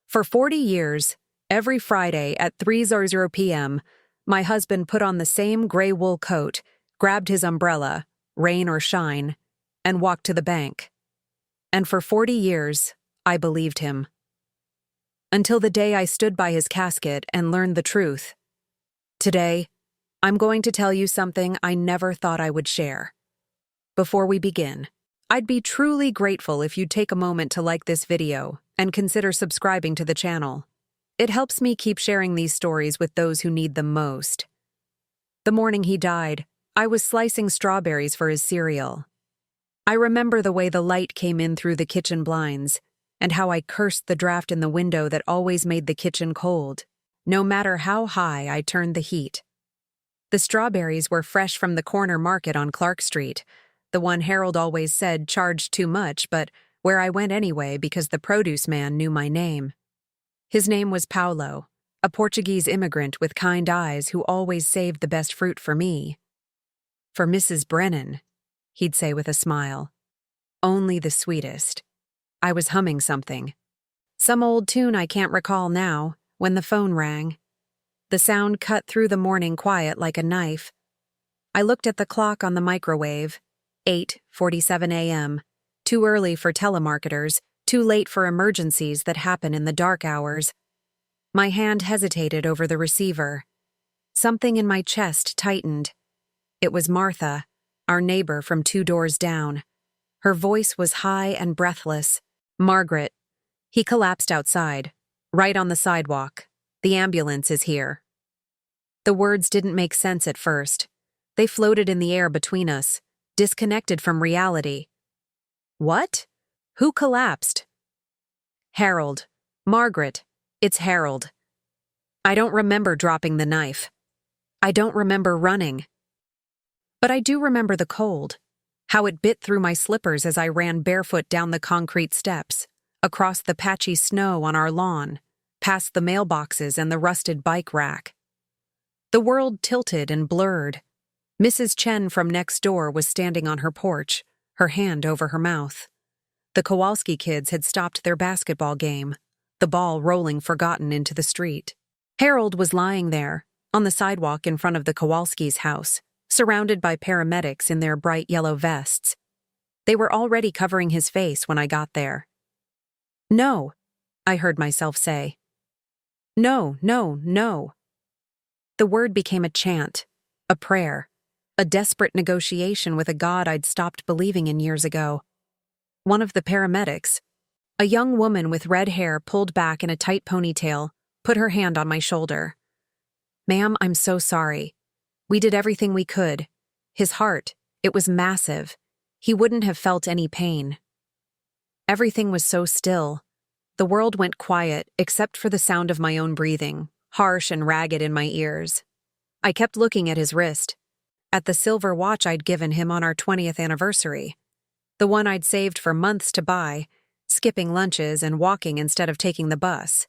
For 40 years, every Friday at 3:00 p.m., my husband put on the same gray wool coat, grabbed his umbrella, rain or shine, and walked to the bank. And for 40 years, I believed him. Until the day I stood by his casket and learned the truth. Today, I'm going to tell you something I never thought I would share. Before we begin, I'd be truly grateful if you'd take a moment to like this video and consider subscribing to the channel. It helps me keep sharing these stories with those who need them most. The morning he died, I was slicing strawberries for his cereal. I remember the way the light came in through the kitchen blinds, and how I cursed the draft in the window that always made the kitchen cold, no matter how high I turned the heat. The strawberries were fresh from the corner market on Clark Street, the one Harold always said charged too much, but where I went anyway because the produce man knew my name. His name was Paulo, a Portuguese immigrant with kind eyes who always saved the best fruit for me. For Mrs. Brennan, he'd say with a smile. Only the sweetest. I was humming something. Some old tune I can't recall now, when the phone rang. The sound cut through the morning quiet like a knife. I looked at the clock on the microwave. 8:47 a.m. Too early for telemarketers, too late for emergencies that happen in the dark hours. My hand hesitated over the receiver. Something in my chest tightened. It was Martha, our neighbor from 2 doors down. Her voice was high and breathless. "Margaret." He collapsed outside, right on the sidewalk. "The ambulance is here." The words didn't make sense at first. They floated in the air between us, disconnected from reality. What? Who collapsed? Harold. Margaret. It's Harold. I don't remember dropping the knife. I don't remember running. But I do remember the cold, how it bit through my slippers as I ran barefoot down the concrete steps, across the patchy snow on our lawn, past the mailboxes and the rusted bike rack. The world tilted and blurred. Mrs. Chen from next door was standing on her porch, her hand over her mouth. The Kowalski kids had stopped their basketball game, the ball rolling forgotten into the street. Harold was lying there, on the sidewalk in front of the Kowalski's house, surrounded by paramedics in their bright yellow vests. They were already covering his face when I got there. "No," I heard myself say. "No, no, no." The word became a chant, a prayer. A desperate negotiation with a God I'd stopped believing in years ago. One of the paramedics, a young woman with red hair pulled back in a tight ponytail, put her hand on my shoulder. "Ma'am, I'm so sorry. We did everything we could. His heart, it was massive. He wouldn't have felt any pain." Everything was so still. The world went quiet except for the sound of my own breathing, harsh and ragged in my ears. I kept looking at his wrist, at the silver watch I'd given him on our 20th anniversary, the one I'd saved for months to buy, skipping lunches and walking instead of taking the bus.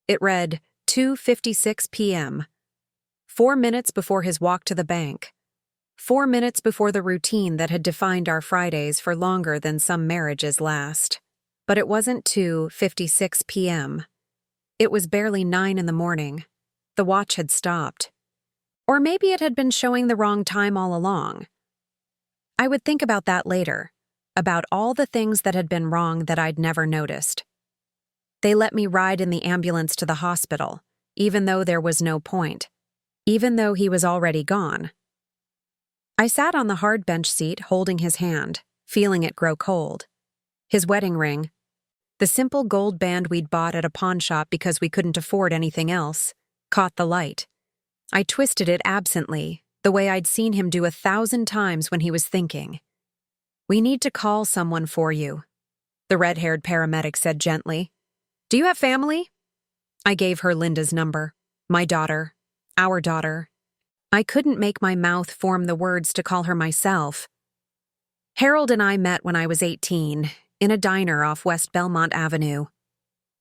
It read 2:56 p.m., 4 minutes before his walk to the bank, 4 minutes before the routine that had defined our Fridays for longer than some marriages last. But it wasn't 2:56 p.m. It was barely 9 in the morning. The watch had stopped. Or maybe it had been showing the wrong time all along. I would think about that later, about all the things that had been wrong that I'd never noticed. They let me ride in the ambulance to the hospital, even though there was no point, even though he was already gone. I sat on the hard bench seat holding his hand, feeling it grow cold. His wedding ring, the simple gold band we'd bought at a pawn shop because we couldn't afford anything else, caught the light. I twisted it absently, the way I'd seen him do 1,000 times when he was thinking. "We need to call someone for you," the red-haired paramedic said gently. "Do you have family?" I gave her Linda's number, my daughter, our daughter. I couldn't make my mouth form the words to call her myself. Harold and I met when I was 18, in a diner off West Belmont Avenue.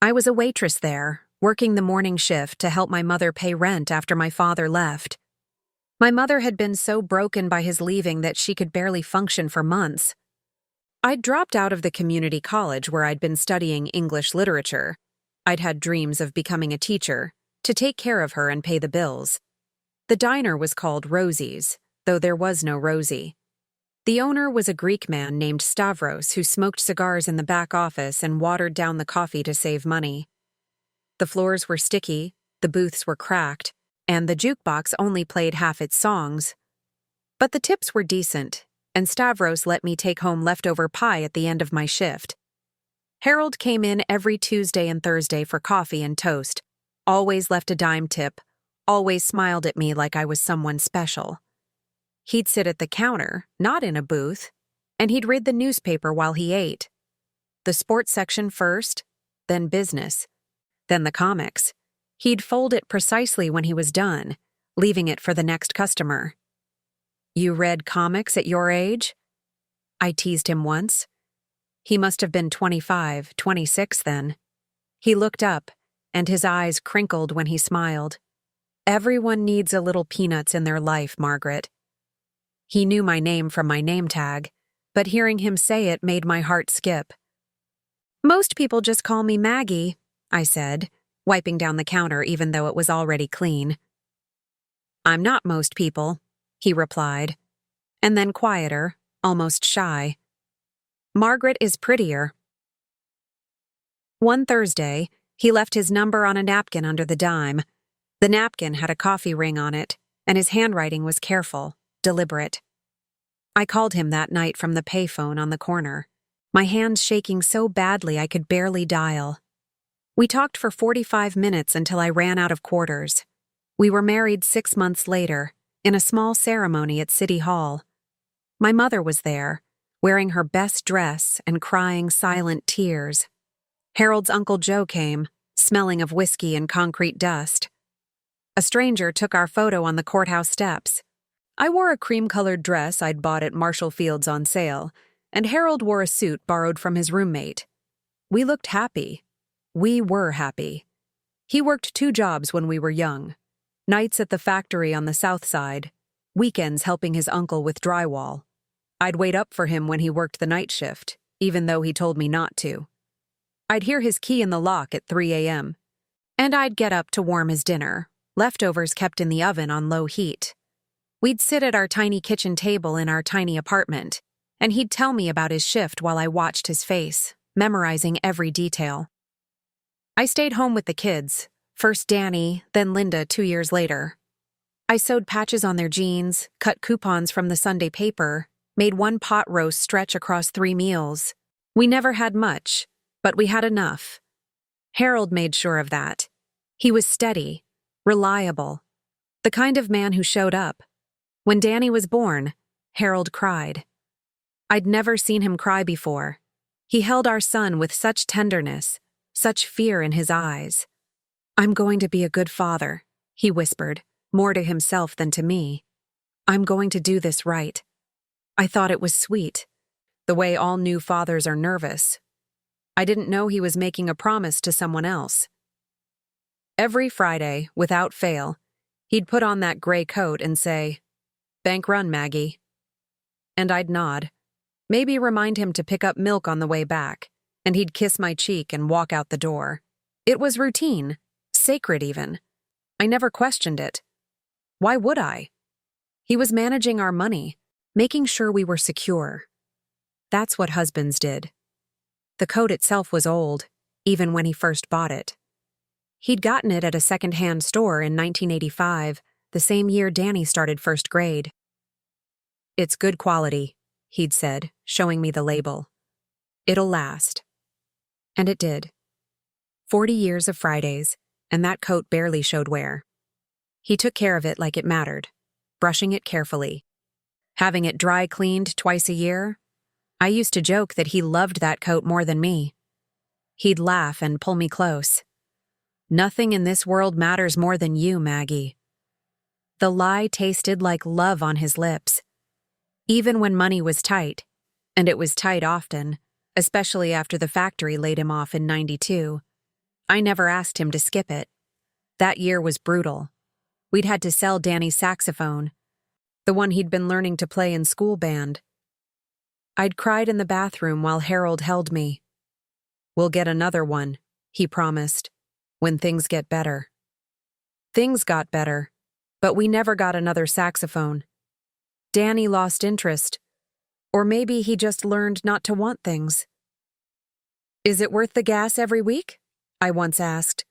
I was a waitress there, working the morning shift to help my mother pay rent after my father left. My mother had been so broken by his leaving that she could barely function for months. I'd dropped out of the community college where I'd been studying English literature. I'd had dreams of becoming a teacher, to take care of her and pay the bills. The diner was called Rosie's, though there was no Rosie. The owner was a Greek man named Stavros who smoked cigars in the back office and watered down the coffee to save money. The floors were sticky, the booths were cracked, and the jukebox only played half its songs. But the tips were decent, and Stavros let me take home leftover pie at the end of my shift. Harold came in every Tuesday and Thursday for coffee and toast, always left a dime tip, always smiled at me like I was someone special. He'd sit at the counter, not in a booth, and he'd read the newspaper while he ate. The sports section first, then business, then the comics. He'd fold it precisely when he was done, leaving it for the next customer. "You read comics at your age?" I teased him once. He must have been 25, 26 then. He looked up, and his eyes crinkled when he smiled. "Everyone needs a little peanuts in their life, Margaret." He knew my name from my name tag, but hearing him say it made my heart skip. "Most people just call me Maggie," I said, wiping down the counter even though it was already clean. "I'm not most people," he replied, and then quieter, almost shy. "Margaret is prettier." One Thursday, he left his number on a napkin under the dime. The napkin had a coffee ring on it, and his handwriting was careful, deliberate. I called him that night from the payphone on the corner, my hands shaking so badly I could barely dial. We talked for 45 minutes until I ran out of quarters. We were married 6 months later, in a small ceremony at City Hall. My mother was there, wearing her best dress and crying silent tears. Harold's Uncle Joe came, smelling of whiskey and concrete dust. A stranger took our photo on the courthouse steps. I wore a cream-colored dress I'd bought at Marshall Field's on sale, and Harold wore a suit borrowed from his roommate. We looked happy. We were happy. He worked 2 jobs when we were young. Nights at the factory on the south side, weekends helping his uncle with drywall. I'd wait up for him when he worked the night shift, even though he told me not to. I'd hear his key in the lock at 3 a.m., and I'd get up to warm his dinner, leftovers kept in the oven on low heat. We'd sit at our tiny kitchen table in our tiny apartment, and he'd tell me about his shift while I watched his face, memorizing every detail. I stayed home with the kids, first Danny, then Linda 2 years later. I sewed patches on their jeans, cut coupons from the Sunday paper, made one pot roast stretch across 3 meals. We never had much, but we had enough. Harold made sure of that. He was steady, reliable, the kind of man who showed up. When Danny was born, Harold cried. I'd never seen him cry before. He held our son with such tenderness, such fear in his eyes. "I'm going to be a good father," he whispered, more to himself than to me. "I'm going to do this right." I thought it was sweet, the way all new fathers are nervous. I didn't know he was making a promise to someone else. Every Friday, without fail, he'd put on that gray coat and say, "Bank run, Maggie." And I'd nod, maybe remind him to pick up milk on the way back, and he'd kiss my cheek and walk out the door. It was routine, sacred even. I never questioned it. Why would I? He was managing our money, making sure we were secure. That's what husbands did. The coat itself was old, even when he first bought it. He'd gotten it at a second-hand store in 1985, the same year Danny started first grade. "It's good quality," he'd said, showing me the label. "It'll last." And it did. 40 years of Fridays, and that coat barely showed wear. He took care of it like it mattered, brushing it carefully. Having it dry cleaned twice a year? I used to joke that he loved that coat more than me. He'd laugh and pull me close. "Nothing in this world matters more than you, Maggie." The lie tasted like love on his lips. Even when money was tight, and it was tight often, especially after the factory laid him off in '92, I never asked him to skip it. That year was brutal. We'd had to sell Danny's saxophone, the one he'd been learning to play in school band. I'd cried in the bathroom while Harold held me. "We'll get another one," he promised, When things get better. Things got better, but we never got another saxophone. Danny lost interest, or maybe he just learned not to want things. Is it worth the gas every week? I once asked,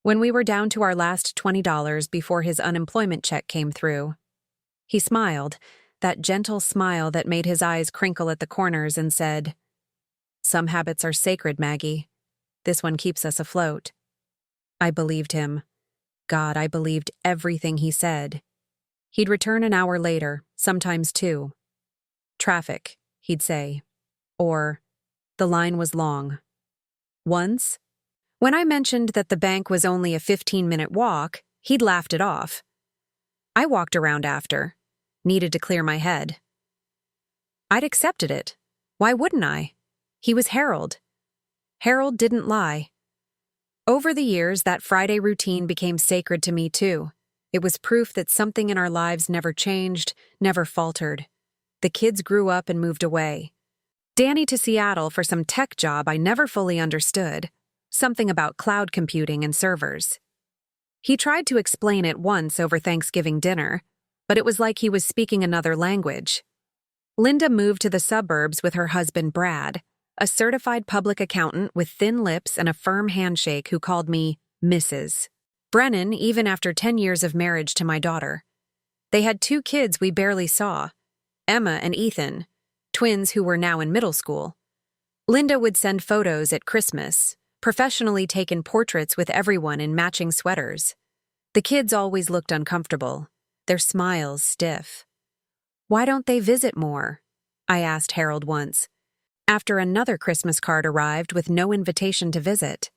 when we were down to our last $20 before his unemployment check came through. He smiled, that gentle smile that made his eyes crinkle at the corners, and said, "Some habits are sacred, Maggie. This one keeps us afloat." I believed him. God, I believed everything he said. He'd return an hour later, sometimes two. "Traffic," he'd say. Or, "The line was long." Once, when I mentioned that the bank was only a 15-minute walk, he'd laughed it off. I walked around after. Needed to clear my head. I'd accepted it. Why wouldn't I? He was Harold. Harold didn't lie. Over the years, that Friday routine became sacred to me, too. It was proof that something in our lives never changed, never faltered. The kids grew up and moved away. Danny to Seattle for some tech job I never fully understood, something about cloud computing and servers. He tried to explain it once over Thanksgiving dinner, but it was like he was speaking another language. Linda moved to the suburbs with her husband Brad, a certified public accountant with thin lips and a firm handshake who called me Mrs. Brennan even after 10 years of marriage to my daughter. They had 2 kids we barely saw, Emma and Ethan, twins who were now in middle school. Linda would send photos at Christmas, professionally taken portraits with everyone in matching sweaters. The kids always looked uncomfortable, their smiles stiff. "Why don't they visit more?" I asked Harold once, after another Christmas card arrived with no invitation to visit.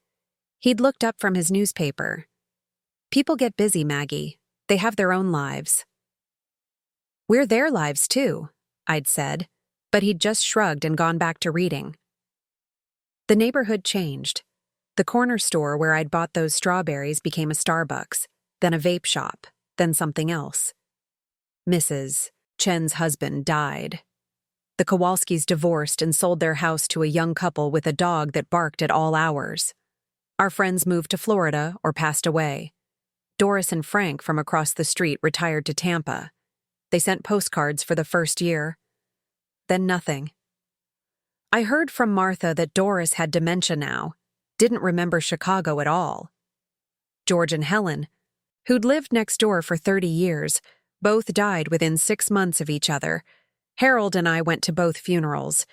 He'd looked up from his newspaper. "People get busy, Maggie. They have their own lives." "We're their lives, too," I'd said, but he'd just shrugged and gone back to reading. The neighborhood changed. The corner store where I'd bought those strawberries became a Starbucks, then a vape shop, then something else. Mrs. Chen's husband died. The Kowalskis divorced and sold their house to a young couple with a dog that barked at all hours. Our friends moved to Florida or passed away. Doris and Frank from across the street retired to Tampa. They sent postcards for the first year. Then nothing. I heard from Martha that Doris had dementia now, didn't remember Chicago at all. George and Helen, who'd lived next door for 30 years, both died within 6 months of each other. Harold and I went to both funerals.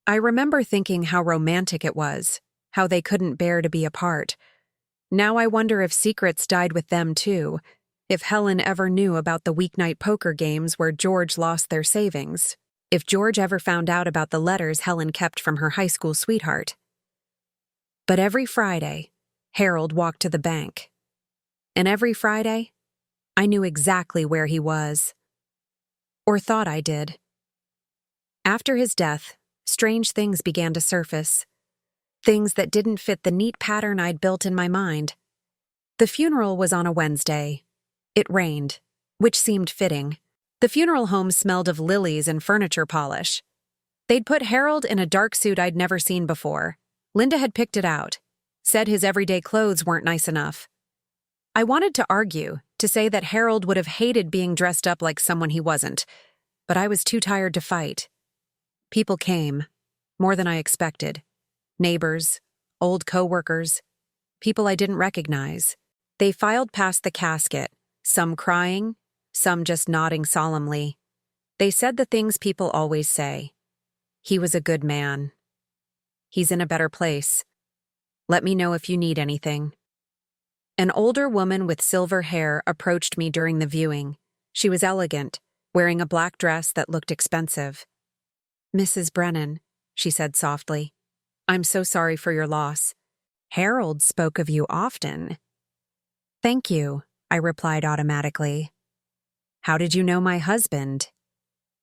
I remember thinking how romantic it was, how they couldn't bear to be apart. Now I wonder if secrets died with them too, if Helen ever knew about the weeknight poker games where George lost their savings, if George ever found out about the letters Helen kept from her high school sweetheart. But every Friday, Harold walked to the bank. And every Friday, I knew exactly where he was. Or thought I did. After his death, strange things began to surface. Things that didn't fit the neat pattern I'd built in my mind. The funeral was on a Wednesday. It rained, which seemed fitting. The funeral home smelled of lilies and furniture polish. They'd put Harold in a dark suit I'd never seen before. Linda had picked it out, said his everyday clothes weren't nice enough. I wanted to argue, to say that Harold would have hated being dressed up like someone he wasn't, but I was too tired to fight. People came, more than I expected. Neighbors, old co-workers, people I didn't recognize. They filed past the casket, some crying, some just nodding solemnly. They said the things people always say. He was a good man. He's in a better place. Let me know if you need anything. An older woman with silver hair approached me during the viewing. She was elegant, wearing a black dress that looked expensive. "Mrs. Brennan," she said softly, "I'm so sorry for your loss. Harold spoke of you often." "Thank you," I replied automatically. "How did you know my husband?"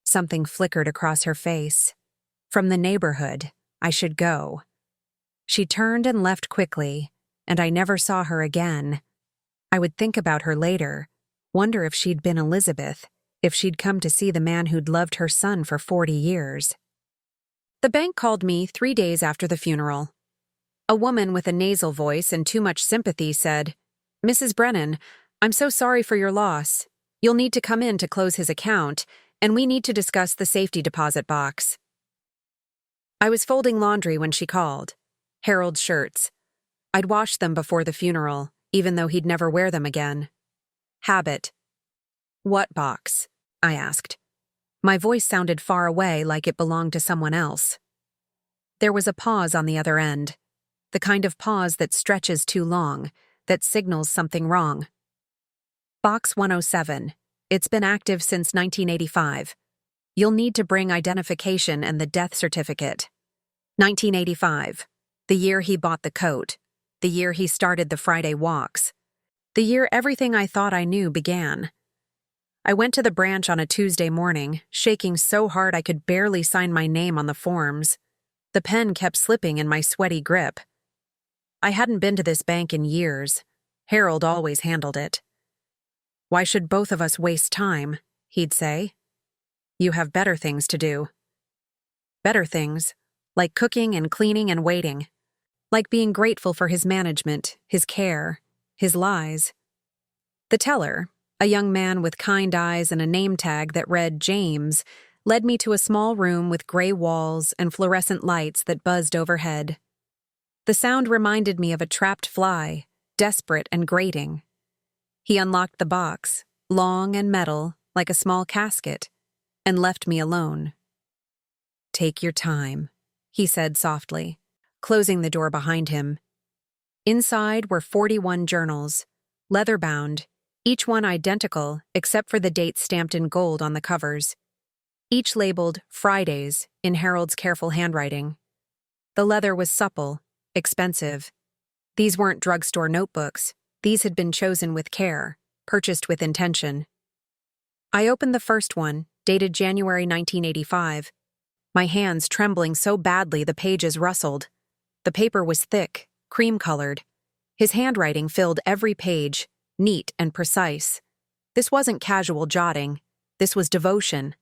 Something flickered across her face. "From the neighborhood. I should go." She turned and left quickly, and I never saw her again. I would think about her later, wonder if she'd been Elizabeth, if she'd come to see the man who'd loved her son for 40 years. The bank called me 3 days after the funeral. A woman with a nasal voice and too much sympathy said, "Mrs. Brennan, I'm so sorry for your loss. You'll need to come in to close his account, and we need to discuss the safety deposit box." I was folding laundry when she called. Harold's shirts. I'd washed them before the funeral, even though he'd never wear them again. Habit. "What box?" I asked. My voice sounded far away, like it belonged to someone else. There was a pause on the other end. The kind of pause that stretches too long, that signals something wrong. "Box 107. It's been active since 1985. You'll need to bring identification and the death certificate." 1985. The year he bought the coat. The year he started the Friday walks. The year everything I thought I knew began. I went to the branch on a Tuesday morning, shaking so hard I could barely sign my name on the forms. The pen kept slipping in my sweaty grip. I hadn't been to this bank in years. Harold always handled it. "Why should both of us waste time?" he'd say. "You have better things to do." Better things, like cooking and cleaning and waiting. Like being grateful for his management, his care, his lies. The teller, a young man with kind eyes and a name tag that read James, led me to a small room with gray walls and fluorescent lights that buzzed overhead. The sound reminded me of a trapped fly, desperate and grating. He unlocked the box, long and metal, like a small casket, and left me alone. "Take your time," he said softly, closing the door behind him. Inside were 41 journals, leather-bound, each one identical except for the dates stamped in gold on the covers. Each labeled Fridays in Harold's careful handwriting. The leather was supple, expensive. These weren't drugstore notebooks. These had been chosen with care, purchased with intention. I opened the first one, dated January 1985. My hands trembling so badly the pages rustled. The paper was thick, cream-colored. His handwriting filled every page, neat and precise. This wasn't casual jotting. This was devotion.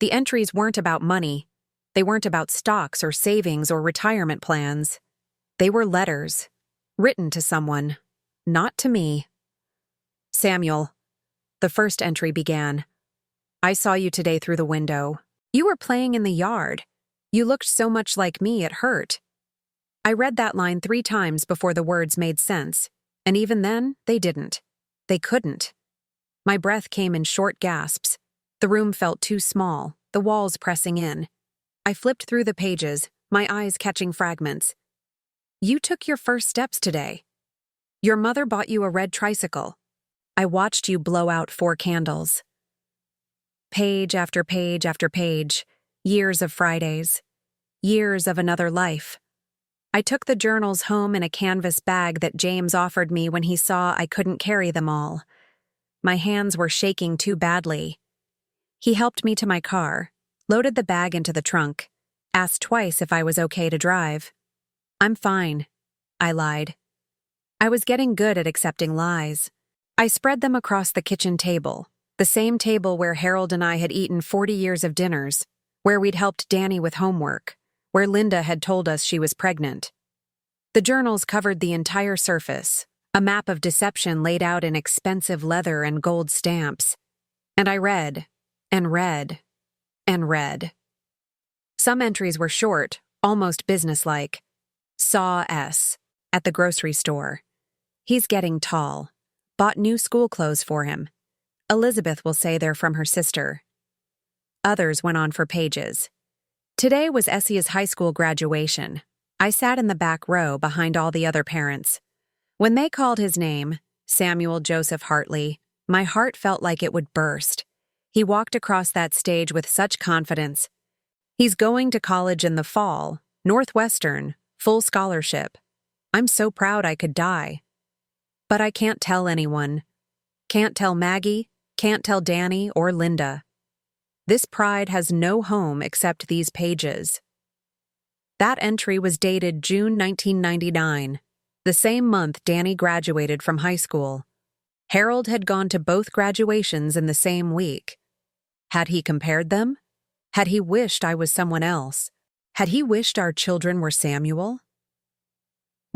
The entries weren't about money. They weren't about stocks or savings or retirement plans. They were letters, written to someone, not to me. "Samuel," the first entry began. "I saw you today through the window. You were playing in the yard. You looked so much like me it hurt." I read that line 3 times before the words made sense, and even then, they didn't. They couldn't. My breath came in short gasps. The room felt too small, the walls pressing in. I flipped through the pages, my eyes catching fragments. "You took your first steps today. Your mother bought you a red tricycle. I watched you blow out 4 candles." Page after page after page, years of Fridays, years of another life. I took the journals home in a canvas bag that James offered me when he saw I couldn't carry them all. My hands were shaking too badly. He helped me to my car, loaded the bag into the trunk, asked twice if I was okay to drive. "I'm fine," I lied. I was getting good at accepting lies. I spread them across the kitchen table, the same table where Harold and I had eaten 40 years of dinners, where we'd helped Danny with homework, where Linda had told us she was pregnant. The journals covered the entire surface, a map of deception laid out in expensive leather and gold stamps. And I read, and read, and read. Some entries were short, almost businesslike. "Saw S. at the grocery store. He's getting tall. Bought new school clothes for him. Elizabeth will say they're from her sister." Others went on for pages. Today was Essie's high school graduation. I sat in the back row behind all the other parents. When they called his name, Samuel Joseph Hartley, my heart felt like it would burst. He walked across that stage with such confidence. He's going to college in the fall, Northwestern, full scholarship. I'm so proud I could die. But I can't tell anyone. Can't tell Maggie, can't tell Danny or Linda. This pride has no home except these pages. That entry was dated June 1999, the same month Danny graduated from high school. Harold had gone to both graduations in the same week. Had he compared them? Had he wished I was someone else? Had he wished our children were Samuel?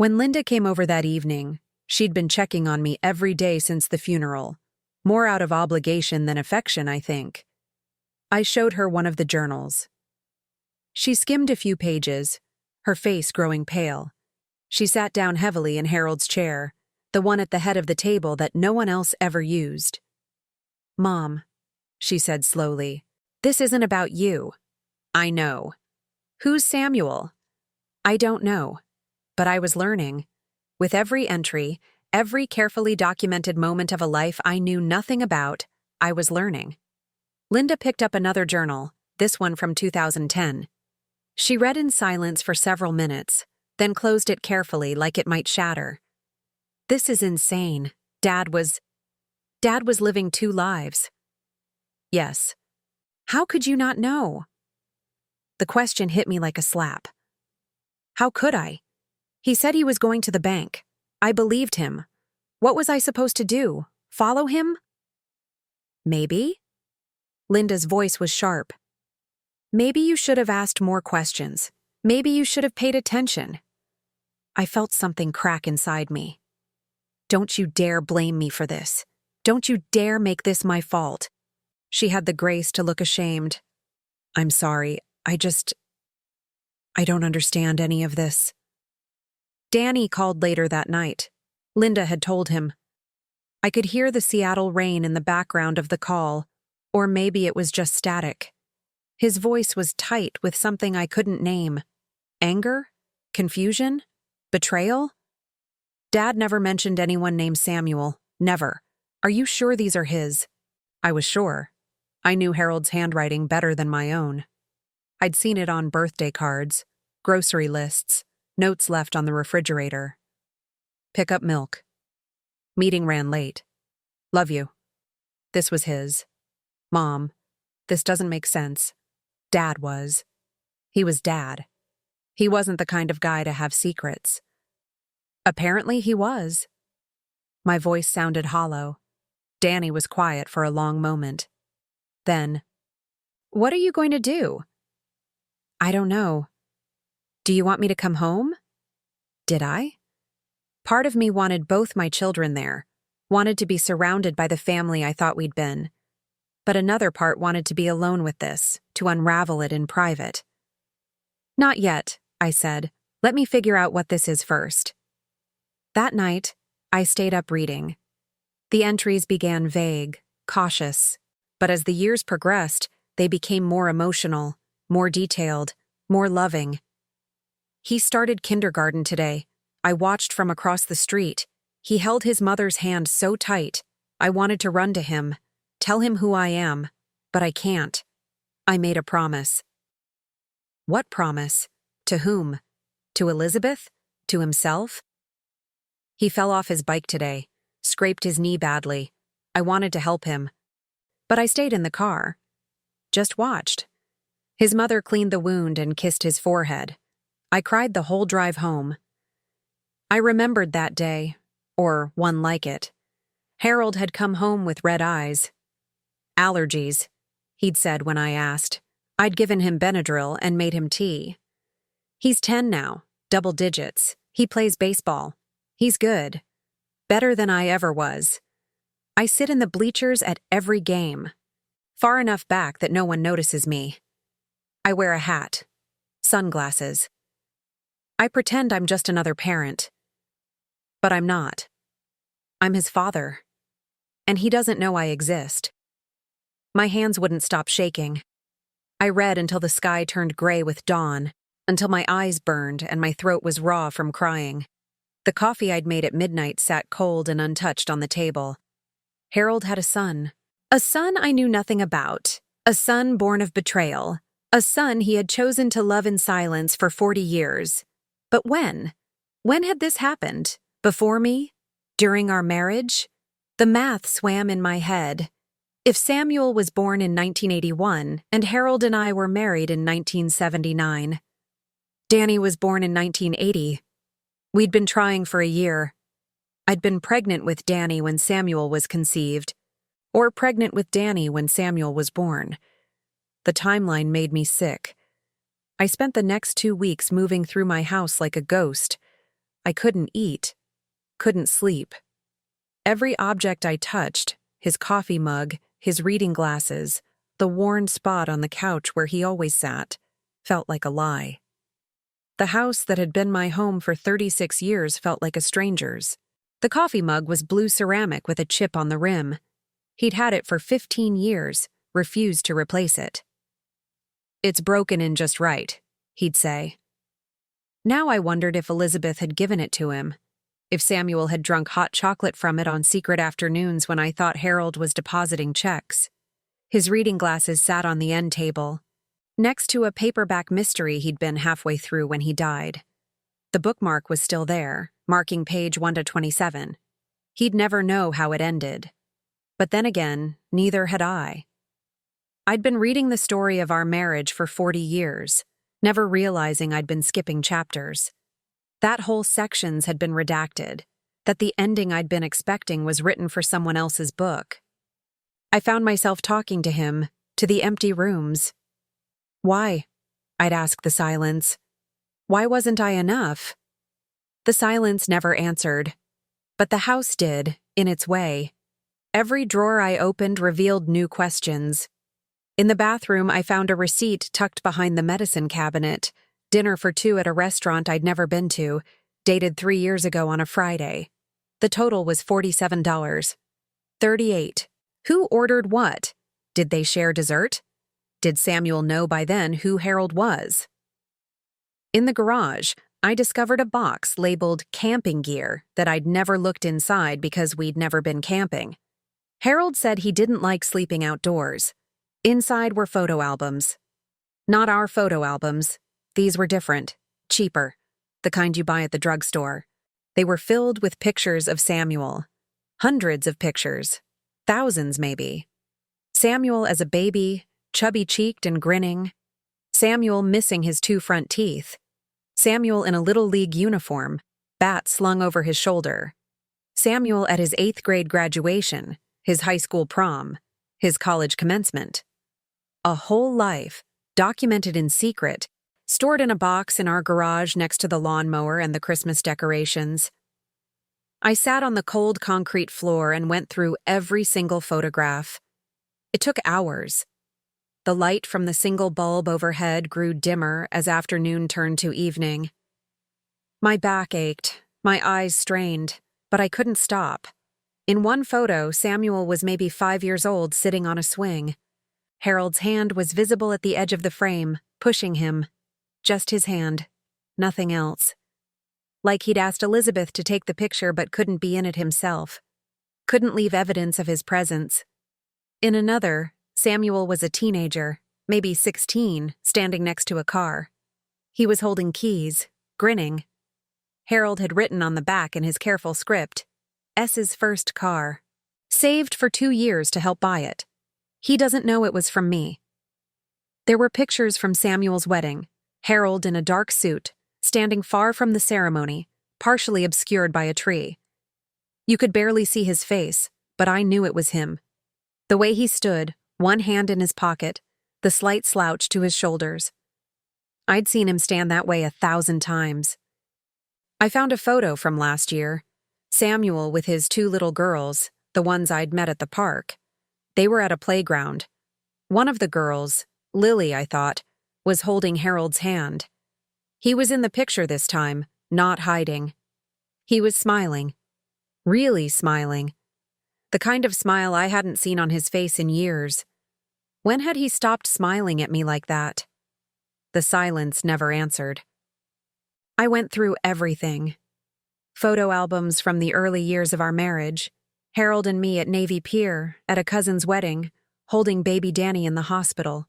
When Linda came over that evening, she'd been checking on me every day since the funeral, more out of obligation than affection, I think. I showed her one of the journals. She skimmed a few pages, her face growing pale. She sat down heavily in Harold's chair, the one at the head of the table that no one else ever used. "Mom," she said slowly, "this isn't about you. I know. Who's Samuel? I don't know. But I was learning. With every entry, every carefully documented moment of a life I knew nothing about, I was learning." Linda picked up another journal, this one from 2010. She read in silence for several minutes, then closed it carefully like it might shatter. "This is insane. Dad was living two lives." "Yes. How could you not know?" The question hit me like a slap. How could I? He said he was going to the bank. I believed him. What was I supposed to do? Follow him? "Maybe?" Linda's voice was sharp. "Maybe you should have asked more questions. Maybe you should have paid attention." I felt something crack inside me. "Don't you dare blame me for this. Don't you dare make this my fault." She had the grace to look ashamed. "I'm sorry. I don't understand any of this." Danny called later that night. Linda had told him. I could hear the Seattle rain in the background of the call, or maybe it was just static. His voice was tight with something I couldn't name. Anger? Confusion? Betrayal? "Dad never mentioned anyone named Samuel. Never. Are you sure these are his?" I was sure. I knew Harold's handwriting better than my own. I'd seen it on birthday cards, grocery lists, notes left on the refrigerator. "Pick up milk. Meeting ran late. Love you." This was his. "Mom, this doesn't make sense." Dad was. He was Dad. He wasn't the kind of guy to have secrets. Apparently he was. My voice sounded hollow. Danny was quiet for a long moment. Then, "What are you going to do?" "I don't know." "Do you want me to come home?" Did I? Part of me wanted both my children there, wanted to be surrounded by the family I thought we'd been. But another part wanted to be alone with this, to unravel it in private. "Not yet," I said. "Let me figure out what this is first." That night, I stayed up reading. The entries began vague, cautious, but as the years progressed, they became more emotional, more detailed, more loving. "He started kindergarten today. I watched from across the street. He held his mother's hand so tight. I wanted to run to him, tell him who I am, but I can't. I made a promise." What promise? To whom? To Elizabeth? To himself? "He fell off his bike today, scraped his knee badly. I wanted to help him. But I stayed in the car. Just watched. His mother cleaned the wound and kissed his forehead. I cried the whole drive home. I remembered that day, or one like it. Harold had come home with red eyes. "Allergies," he'd said when I asked. I'd given him Benadryl and made him tea. He's 10 now, double digits. He plays baseball. He's good. Better than I ever was. I sit in the bleachers at every game. Far enough back that no one notices me. I wear a hat. Sunglasses. I pretend I'm just another parent. But I'm not. I'm his father. And he doesn't know I exist. My hands wouldn't stop shaking. I read until the sky turned gray with dawn, until my eyes burned and my throat was raw from crying. The coffee I'd made at midnight sat cold and untouched on the table. Harold had a son. A son I knew nothing about. A son born of betrayal. A son he had chosen to love in silence for 40 years. But when? When had this happened? Before me? During our marriage? The math swam in my head. If Samuel was born in 1981 and Harold and I were married in 1979. Danny was born in 1980. We'd been trying for a year. I'd been pregnant with Danny when Samuel was conceived, or pregnant with Danny when Samuel was born. The timeline made me sick. I spent the next 2 weeks moving through my house like a ghost. I couldn't eat, couldn't sleep. Every object I touched, his coffee mug, his reading glasses, the worn spot on the couch where he always sat, felt like a lie. The house that had been my home for 36 years felt like a stranger's. The coffee mug was blue ceramic with a chip on the rim. He'd had it for 15 years, refused to replace it. "It's broken in just right," he'd say. Now I wondered if Elizabeth had given it to him, if Samuel had drunk hot chocolate from it on secret afternoons when I thought Harold was depositing checks. His reading glasses sat on the end table, next to a paperback mystery he'd been halfway through when he died. The bookmark was still there, marking page 1 to 27. He'd never know how it ended. But then again, neither had I. I'd been reading the story of our marriage for 40 years, never realizing I'd been skipping chapters. That whole sections had been redacted, that the ending I'd been expecting was written for someone else's book. I found myself talking to him, to the empty rooms. "Why?" I'd ask the silence. "Why wasn't I enough?" The silence never answered, but the house did, in its way. Every drawer I opened revealed new questions. In the bathroom, I found a receipt tucked behind the medicine cabinet, dinner for two at a restaurant I'd never been to, dated 3 years ago on a Friday. The total was $47. 38. Who ordered what? Did they share dessert? Did Samuel know by then who Harold was? In the garage, I discovered a box labeled camping gear that I'd never looked inside because we'd never been camping. Harold said he didn't like sleeping outdoors. Inside were photo albums. Not our photo albums. These were different, cheaper, the kind you buy at the drugstore. They were filled with pictures of Samuel. Hundreds of pictures. Thousands, maybe. Samuel as a baby, chubby-cheeked and grinning. Samuel missing his 2 front teeth. Samuel in a Little League uniform, bat slung over his shoulder. Samuel at his 8th grade graduation, his high school prom, his college commencement. A whole life, documented in secret, stored in a box in our garage next to the lawnmower and the Christmas decorations. I sat on the cold concrete floor and went through every single photograph. It took hours. The light from the single bulb overhead grew dimmer as afternoon turned to evening. My back ached, my eyes strained, but I couldn't stop. In one photo, Samuel was maybe 5 years old sitting on a swing. Harold's hand was visible at the edge of the frame, pushing him. Just his hand. Nothing else. Like he'd asked Elizabeth to take the picture but couldn't be in it himself. Couldn't leave evidence of his presence. In another, Samuel was a teenager, maybe 16, standing next to a car. He was holding keys, grinning. Harold had written on the back in his careful script, "S's first car. Saved for 2 years to help buy it. He doesn't know it was from me." There were pictures from Samuel's wedding, Harold in a dark suit, standing far from the ceremony, partially obscured by a tree. You could barely see his face, but I knew it was him. The way he stood, one hand in his pocket, the slight slouch to his shoulders. I'd seen him stand that way 1,000 times. I found a photo from last year. Samuel with his 2 little girls, the ones I'd met at the park. They were at a playground. One of the girls, Lily, I thought, was holding Harold's hand. He was in the picture this time, not hiding. He was smiling. Really smiling. The kind of smile I hadn't seen on his face in years. When had he stopped smiling at me like that? The silence never answered. I went through everything. Photo albums from the early years of our marriage, Harold and me at Navy Pier, at a cousin's wedding, holding baby Danny in the hospital.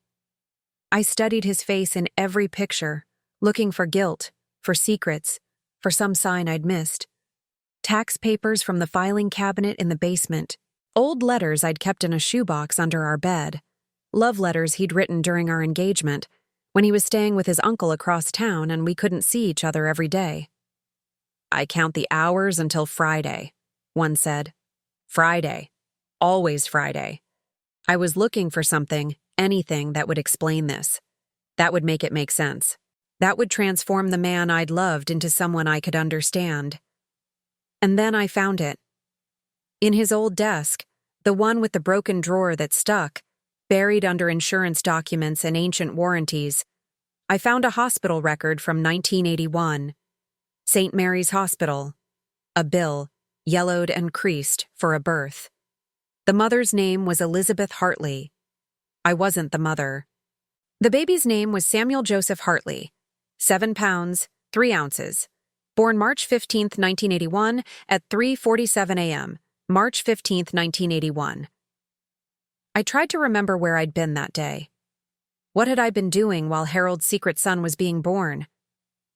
I studied his face in every picture, looking for guilt, for secrets, for some sign I'd missed. Tax papers from the filing cabinet in the basement, old letters I'd kept in a shoebox under our bed, love letters he'd written during our engagement, when he was staying with his uncle across town and we couldn't see each other every day. "I count the hours until Friday," one said. Friday. Always Friday. I was looking for something, anything that would explain this. That would make it make sense. That would transform the man I'd loved into someone I could understand. And then I found it. In his old desk, the one with the broken drawer that stuck, buried under insurance documents and ancient warranties, I found a hospital record from 1981. St. Mary's Hospital. A bill, yellowed and creased, for a birth. The mother's name was Elizabeth Hartley. I wasn't the mother. The baby's name was Samuel Joseph Hartley, 7 pounds, 3 ounces. Born March 15, 1981, at 3:47 a.m., March 15, 1981. I tried to remember where I'd been that day. What had I been doing while Harold's secret son was being born?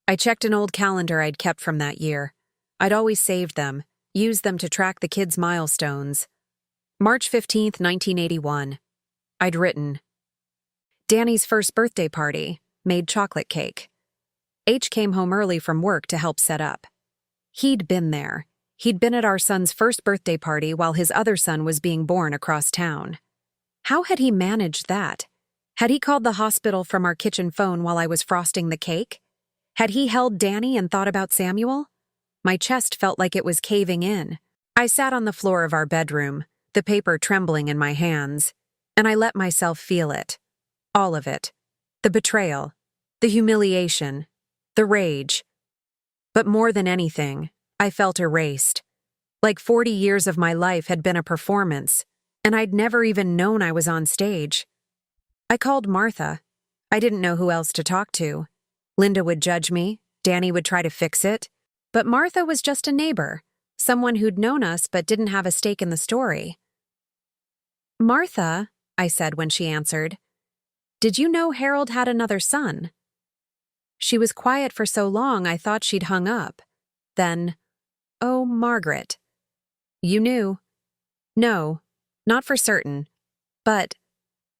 I checked an old calendar I'd kept from that year. I'd always saved them, used them to track the kids' milestones. March 15, 1981. I'd written, Danny's first birthday party, made chocolate cake. H came home early from work to help set up. He'd been there. He'd been at our son's first birthday party while his other son was being born across town. How had he managed that? Had he called the hospital from our kitchen phone while I was frosting the cake? Had he held Danny and thought about Samuel? My chest felt like it was caving in. I sat on the floor of our bedroom, the paper trembling in my hands, and I let myself feel it. All of it. The betrayal, the humiliation, the rage. But more than anything, I felt erased. Like 40 years of my life had been a performance, and I'd never even known I was on stage. I called Martha. I didn't know who else to talk to. Linda would judge me, Danny would try to fix it, but Martha was just a neighbor, someone who'd known us but didn't have a stake in the story. Martha, I said when she answered, did you know Harold had another son? She was quiet for so long I thought she'd hung up. Then, oh, Margaret. You knew? No, not for certain. But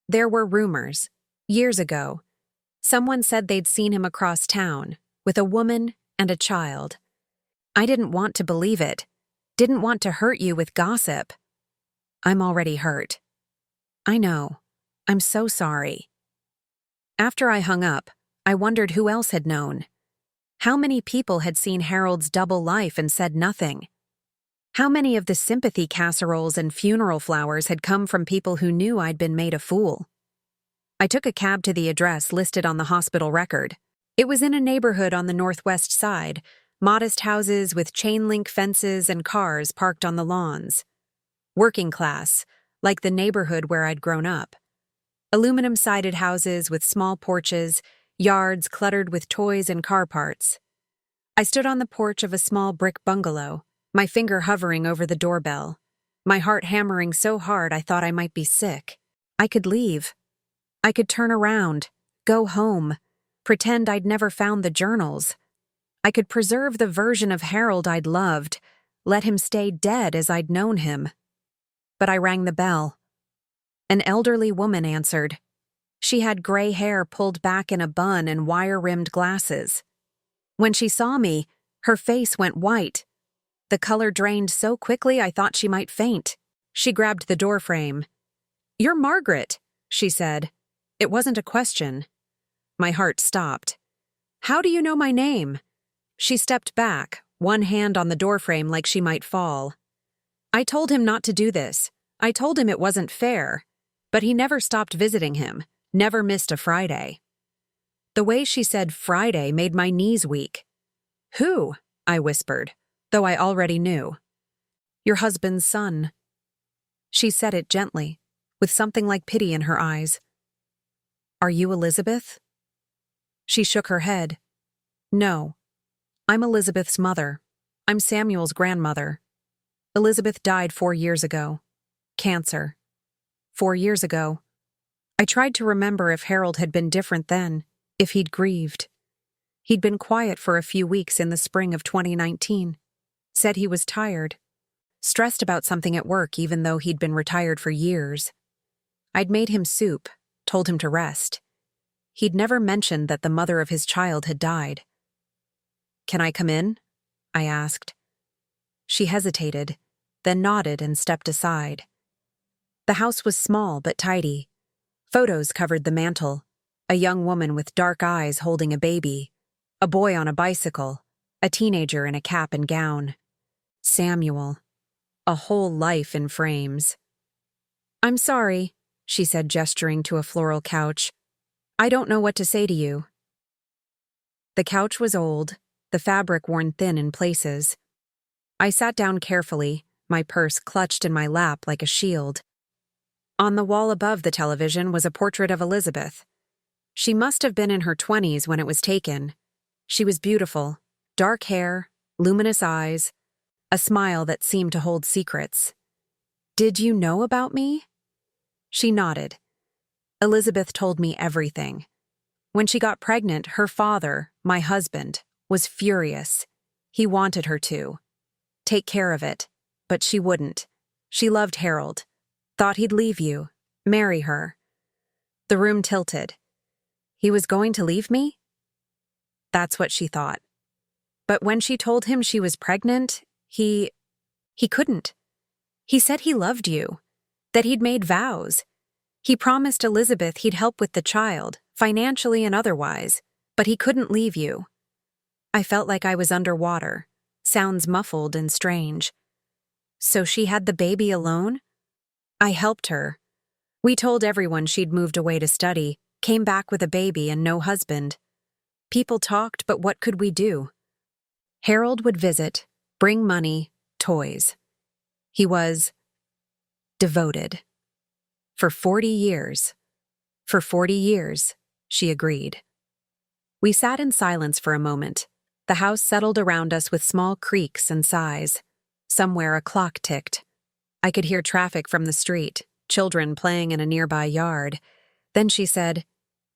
there were rumors. Years ago. Someone said they'd seen him across town, with a woman and a child. I didn't want to believe it. Didn't want to hurt you with gossip. I'm already hurt. I know. I'm so sorry. After I hung up, I wondered who else had known. How many people had seen Harold's double life and said nothing? How many of the sympathy casseroles and funeral flowers had come from people who knew I'd been made a fool? I took a cab to the address listed on the hospital record. It was in a neighborhood on the northwest side, modest houses with chain-link fences and cars parked on the lawns. Working class, like the neighborhood where I'd grown up. Aluminum-sided houses with small porches, yards cluttered with toys and car parts. I stood on the porch of a small brick bungalow, my finger hovering over the doorbell, my heart hammering so hard I thought I might be sick. I could leave. I could turn around, go home, pretend I'd never found the journals. I could preserve the version of Harold I'd loved, let him stay dead as I'd known him. But I rang the bell. An elderly woman answered. She had gray hair pulled back in a bun and wire-rimmed glasses. When she saw me, her face went white. The color drained so quickly I thought she might faint. She grabbed the doorframe. "You're Margaret," she said. It wasn't a question. My heart stopped. "How do you know my name?" She stepped back, one hand on the doorframe like she might fall. I told him not to do this. I told him it wasn't fair. But he never stopped visiting him, never missed a Friday. The way she said Friday made my knees weak. "Who?" I whispered, though I already knew. "Your husband's son." She said it gently, with something like pity in her eyes. "Are you Elizabeth?" She shook her head. "No. I'm Elizabeth's mother. I'm Samuel's grandmother. Elizabeth died 4 years ago. Cancer. 4 years ago." I tried to remember if Harold had been different then, if he'd grieved. He'd been quiet for a few weeks in the spring of 2019. Said he was tired. Stressed about something at work even though he'd been retired for years. I'd made him soup, told him to rest. He'd never mentioned that the mother of his child had died. "Can I come in?" I asked. She hesitated, then nodded and stepped aside. The house was small but tidy. Photos covered the mantel, a young woman with dark eyes holding a baby, A boy on a bicycle, a teenager in a cap and gown. Samuel. A whole life in frames. "I'm sorry," she said, gesturing to a floral couch. "I don't know what to say to you." The couch was old, the fabric worn thin in places. I sat down carefully, my purse clutched in my lap like a shield. On the wall above the television was a portrait of Elizabeth. She must have been in her 20s when it was taken. She was beautiful, dark hair, luminous eyes, a smile that seemed to hold secrets. "Did you know about me?" She nodded. "Elizabeth told me everything. When she got pregnant, her father, my husband, was furious. He wanted her to take care of it, but she wouldn't. She loved Harold. Thought he'd leave you, marry her." The room tilted. He was going to leave me? That's what she thought. But when she told him she was pregnant, he couldn't. He said he loved you, that he'd made vows. He promised Elizabeth he'd help with the child, financially and otherwise, but he couldn't leave you. I felt like I was underwater, sounds muffled and strange. So she had the baby alone? I helped her. We told everyone she'd moved away to study, came back with a baby and no husband. People talked, but what could we do? Harold would visit, bring money, toys. He was devoted. For 40 years. For 40 years, she agreed. We sat in silence for a moment. The house settled around us with small creaks and sighs. Somewhere a clock ticked. I could hear traffic from the street, children playing in a nearby yard. Then she said,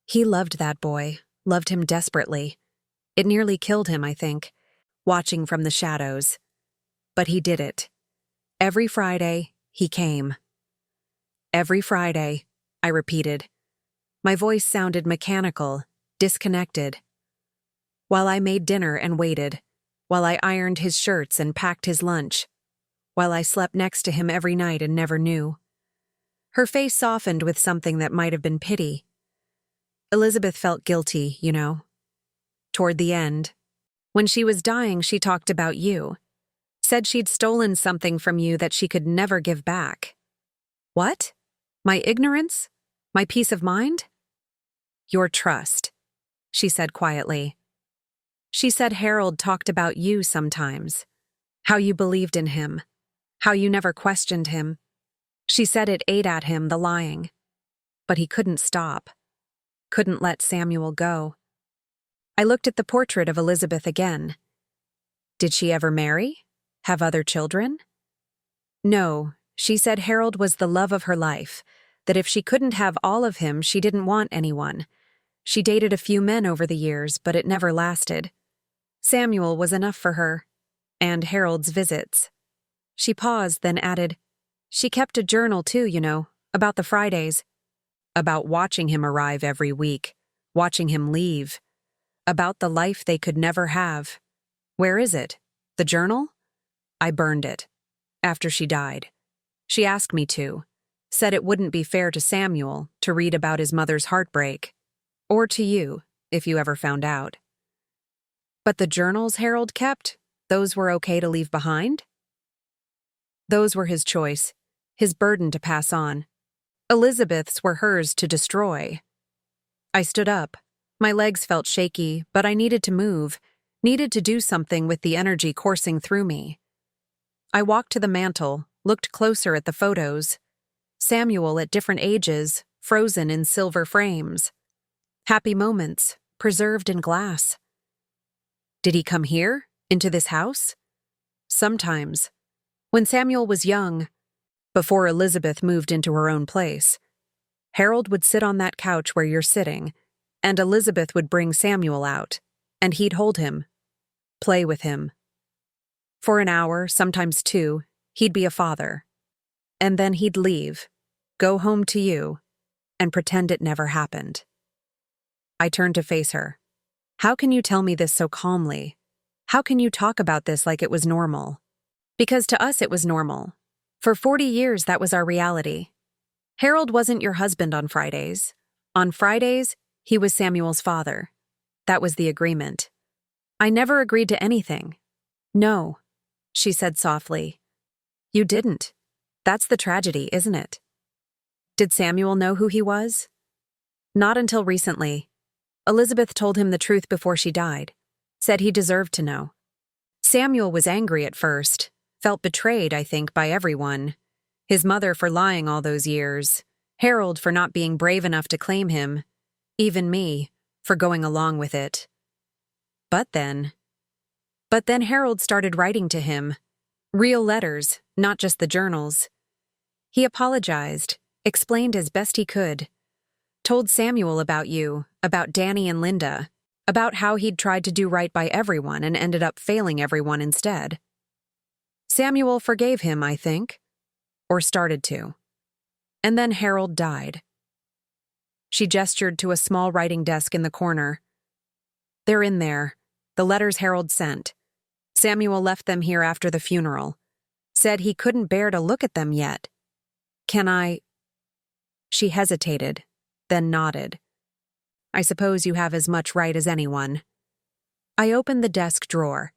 "He loved that boy, loved him desperately. It nearly killed him, I think, watching from the shadows. But he did it. Every Friday, he came." "Every Friday," I repeated. My voice sounded mechanical, disconnected. While I made dinner and waited, while I ironed his shirts and packed his lunch, while I slept next to him every night and never knew. Her face softened with something that might have been pity. "Elizabeth felt guilty, you know. Toward the end. When she was dying, she talked about you. Said she'd stolen something from you that she could never give back." "What? My ignorance? My peace of mind?" "Your trust," she said quietly. She said Harold talked about you sometimes. How you believed in him. How you never questioned him. She said it ate at him, the lying. But he couldn't stop. Couldn't let Samuel go. I looked at the portrait of Elizabeth again. Did she ever marry? Have other children? No, she said Harold was the love of her life, that if she couldn't have all of him, she didn't want anyone. She dated a few men over the years, but it never lasted. Samuel was enough for her, and Harold's visits. She paused, then added, "She kept a journal too, you know, about the Fridays. About watching him arrive every week, watching him leave. About the life they could never have. Where is it? The journal?" I burned it. After she died. She asked me to. Said it wouldn't be fair to Samuel to read about his mother's heartbreak. Or to you, if you ever found out. But the journals Harold kept, those were okay to leave behind? Those were his choice, his burden to pass on. Elizabeth's were hers to destroy. I stood up. My legs felt shaky, but I needed to move, needed to do something with the energy coursing through me. I walked to the mantel, looked closer at the photos. Samuel at different ages, frozen in silver frames. Happy moments, preserved in glass. Did he come here, into this house? Sometimes. When Samuel was young, before Elizabeth moved into her own place, Harold would sit on that couch where you're sitting, and Elizabeth would bring Samuel out, and he'd hold him, play with him. For an hour, sometimes 2, he'd be a father. And then he'd leave, go home to you, and pretend it never happened. I turned to face her. "How can you tell me this so calmly? How can you talk about this like it was normal?" Because to us it was normal. For 40 years that was our reality. Harold wasn't your husband on Fridays. On Fridays, he was Samuel's father. That was the agreement. I never agreed to anything. No, she said softly. You didn't. That's the tragedy, isn't it? Did Samuel know who he was? Not until recently. Elizabeth told him the truth before she died, said he deserved to know. Samuel was angry at first, felt betrayed, I think, by everyone. His mother for lying all those years, Harold for not being brave enough to claim him, even me for going along with it. But then Harold started writing to him. Real letters, not just the journals. He apologized, explained as best he could. Told Samuel about you, about Danny and Linda, about how he'd tried to do right by everyone and ended up failing everyone instead. Samuel forgave him, I think. Or started to. And then Harold died. She gestured to a small writing desk in the corner. They're in there, the letters Harold sent. Samuel left them here after the funeral. Said he couldn't bear to look at them yet. Can I? She hesitated, then nodded. I suppose you have as much right as anyone. I opened the desk drawer.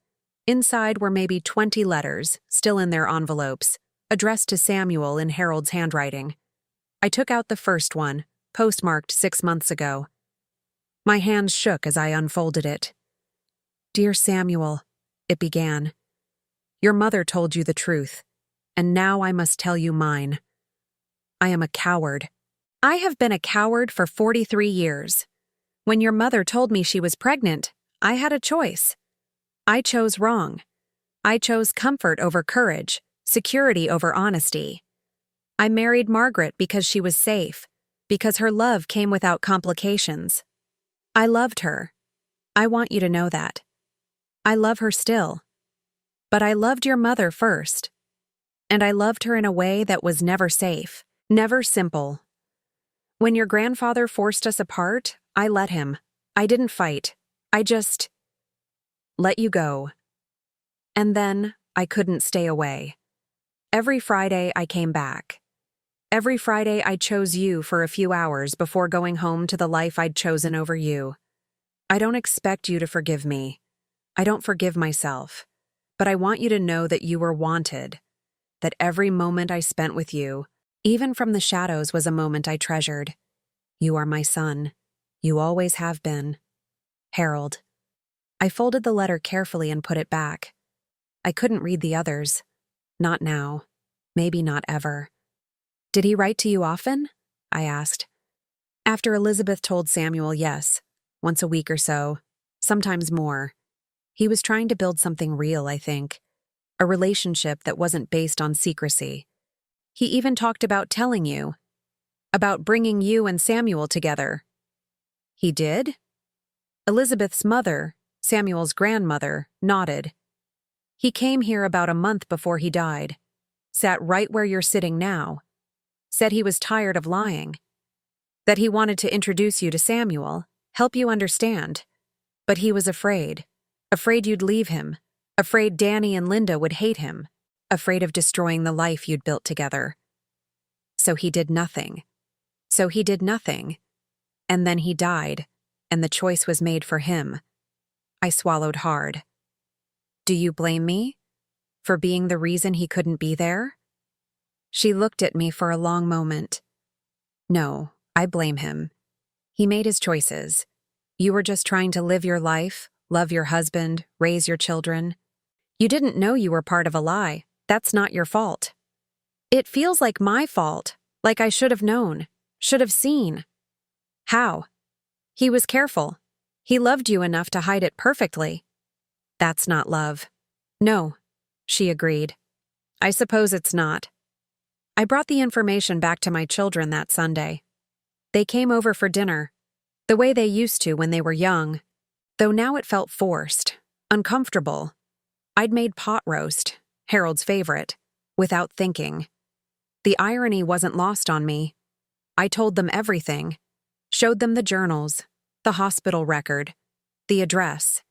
Inside were maybe 20 letters, still in their envelopes, addressed to Samuel in Harold's handwriting. I took out the first one, postmarked 6 months ago. My hands shook as I unfolded it. Dear Samuel, it began. Your mother told you the truth, and now I must tell you mine. I am a coward. I have been a coward for 43 years. When your mother told me she was pregnant, I had a choice. I chose wrong. I chose comfort over courage, security over honesty. I married Margaret because she was safe, because her love came without complications. I loved her. I want you to know that. I love her still. But I loved your mother first. And I loved her in a way that was never safe, never simple. When your grandfather forced us apart, I let him. I didn't fight. I just let you go. And then I couldn't stay away. Every Friday I came back. Every Friday I chose you for a few hours before going home to the life I'd chosen over you. I don't expect you to forgive me. I don't forgive myself. But I want you to know that you were wanted. That every moment I spent with you, even from the shadows, was a moment I treasured. You are my son. You always have been. Harold. I folded the letter carefully and put it back. I couldn't read the others. Not now. Maybe not ever. Did he write to you often? I asked. After Elizabeth told Samuel yes, once a week or so, sometimes more. He was trying to build something real, I think. A relationship that wasn't based on secrecy. He even talked about telling you. About bringing you and Samuel together. He did? Elizabeth's mother, Samuel's grandmother, nodded. He came here about a month before he died. Sat right where you're sitting now. Said he was tired of lying. That he wanted to introduce you to Samuel, help you understand. But he was afraid. Afraid you'd leave him. Afraid Danny and Linda would hate him. Afraid of destroying the life you'd built together. So he did nothing. And then he died, and the choice was made for him. I swallowed hard. Do you blame me? For being the reason he couldn't be there? She looked at me for a long moment. No, I blame him. He made his choices. You were just trying to live your life, love your husband, raise your children. You didn't know you were part of a lie. That's not your fault. It feels like my fault, like I should have known, should have seen. How? He was careful. He loved you enough to hide it perfectly. That's not love. No, she agreed. I suppose it's not. I brought the information back to my children that Sunday. They came over for dinner, the way they used to when they were young, though now it felt forced, uncomfortable. I'd made pot roast, Harold's favorite, without thinking. The irony wasn't lost on me. I told them everything, showed them the journals, the hospital record, the address,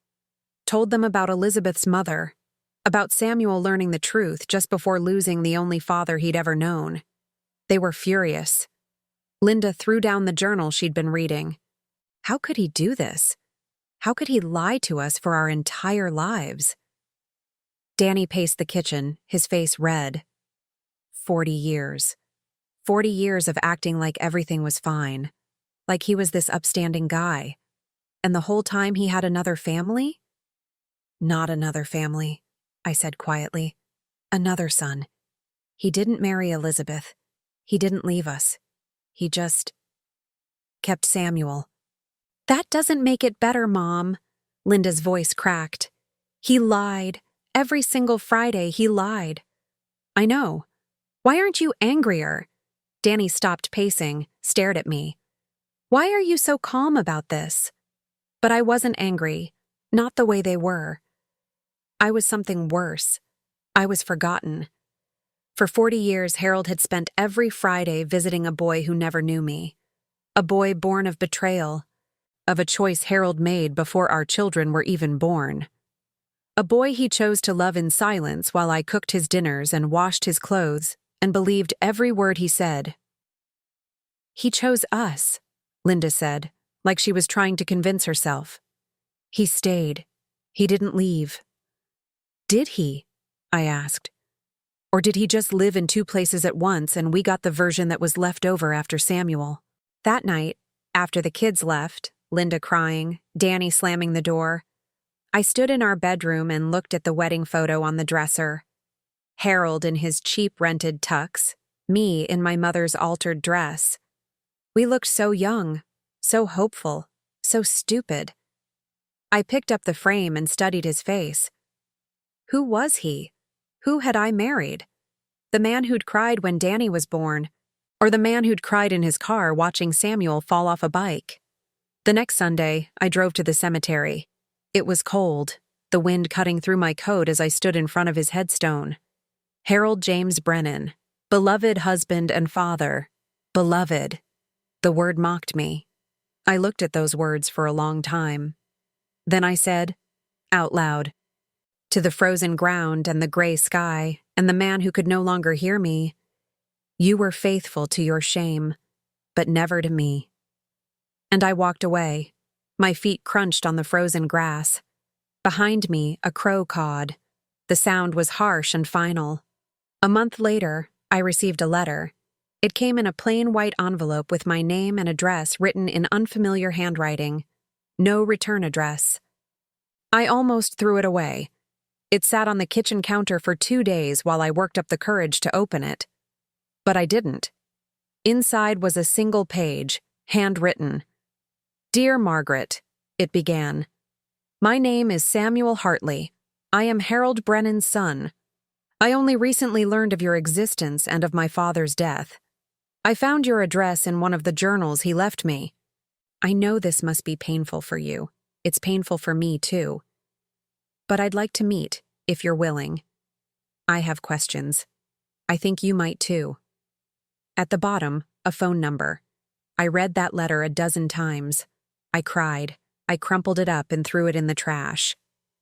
told them about Elizabeth's mother, about Samuel learning the truth just before losing the only father he'd ever known. They were furious. Linda threw down the journal she'd been reading. How could he do this? How could he lie to us for our entire lives? Danny paced the kitchen, his face red. 40 years. 40 years of acting like everything was fine. Like he was this upstanding guy. And the whole time he had another family? Not another family, I said quietly. Another son. He didn't marry Elizabeth. He didn't leave us. He just kept Samuel. That doesn't make it better, Mom. Linda's voice cracked. He lied. Every single Friday he lied. I know. Why aren't you angrier? Danny stopped pacing, stared at me. Why are you so calm about this? But I wasn't angry. Not the way they were. I was something worse. I was forgotten. For 40 years, Harold had spent every Friday visiting a boy who never knew me. A boy born of betrayal, of a choice Harold made before our children were even born. A boy he chose to love in silence while I cooked his dinners and washed his clothes and believed every word he said. He chose us, Linda said, like she was trying to convince herself. He stayed. He didn't leave. Did he? I asked. Or did he just live in two places at once and we got the version that was left over after Samuel? That night, after the kids left, Linda crying, Danny slamming the door, I stood in our bedroom and looked at the wedding photo on the dresser. Harold in his cheap rented tux, me in my mother's altered dress. We looked so young, so hopeful, so stupid. I picked up the frame and studied his face. Who was he? Who had I married? The man who'd cried when Danny was born, or the man who'd cried in his car watching Samuel fall off a bike? The next Sunday, I drove to the cemetery. It was cold, the wind cutting through my coat as I stood in front of his headstone. Harold James Brennan, beloved husband and father. Beloved. The word mocked me. I looked at those words for a long time. Then I said, out loud, to the frozen ground and the gray sky and the man who could no longer hear me, you were faithful to your shame, but never to me. And I walked away. My feet crunched on the frozen grass. Behind me, a crow cawed. The sound was harsh and final. A month later, I received a letter. It came in a plain white envelope with my name and address written in unfamiliar handwriting. No return address. I almost threw it away. It sat on the kitchen counter for 2 days while I worked up the courage to open it. But I didn't. Inside was a single page, handwritten. Dear Margaret, it began. My name is Samuel Hartley. I am Harold Brennan's son. I only recently learned of your existence and of my father's death. I found your address in one of the journals he left me. I know this must be painful for you. It's painful for me, too. But I'd like to meet, if you're willing. I have questions. I think you might, too. At the bottom, a phone number. I read that letter a dozen times. I cried. I crumpled it up and threw it in the trash.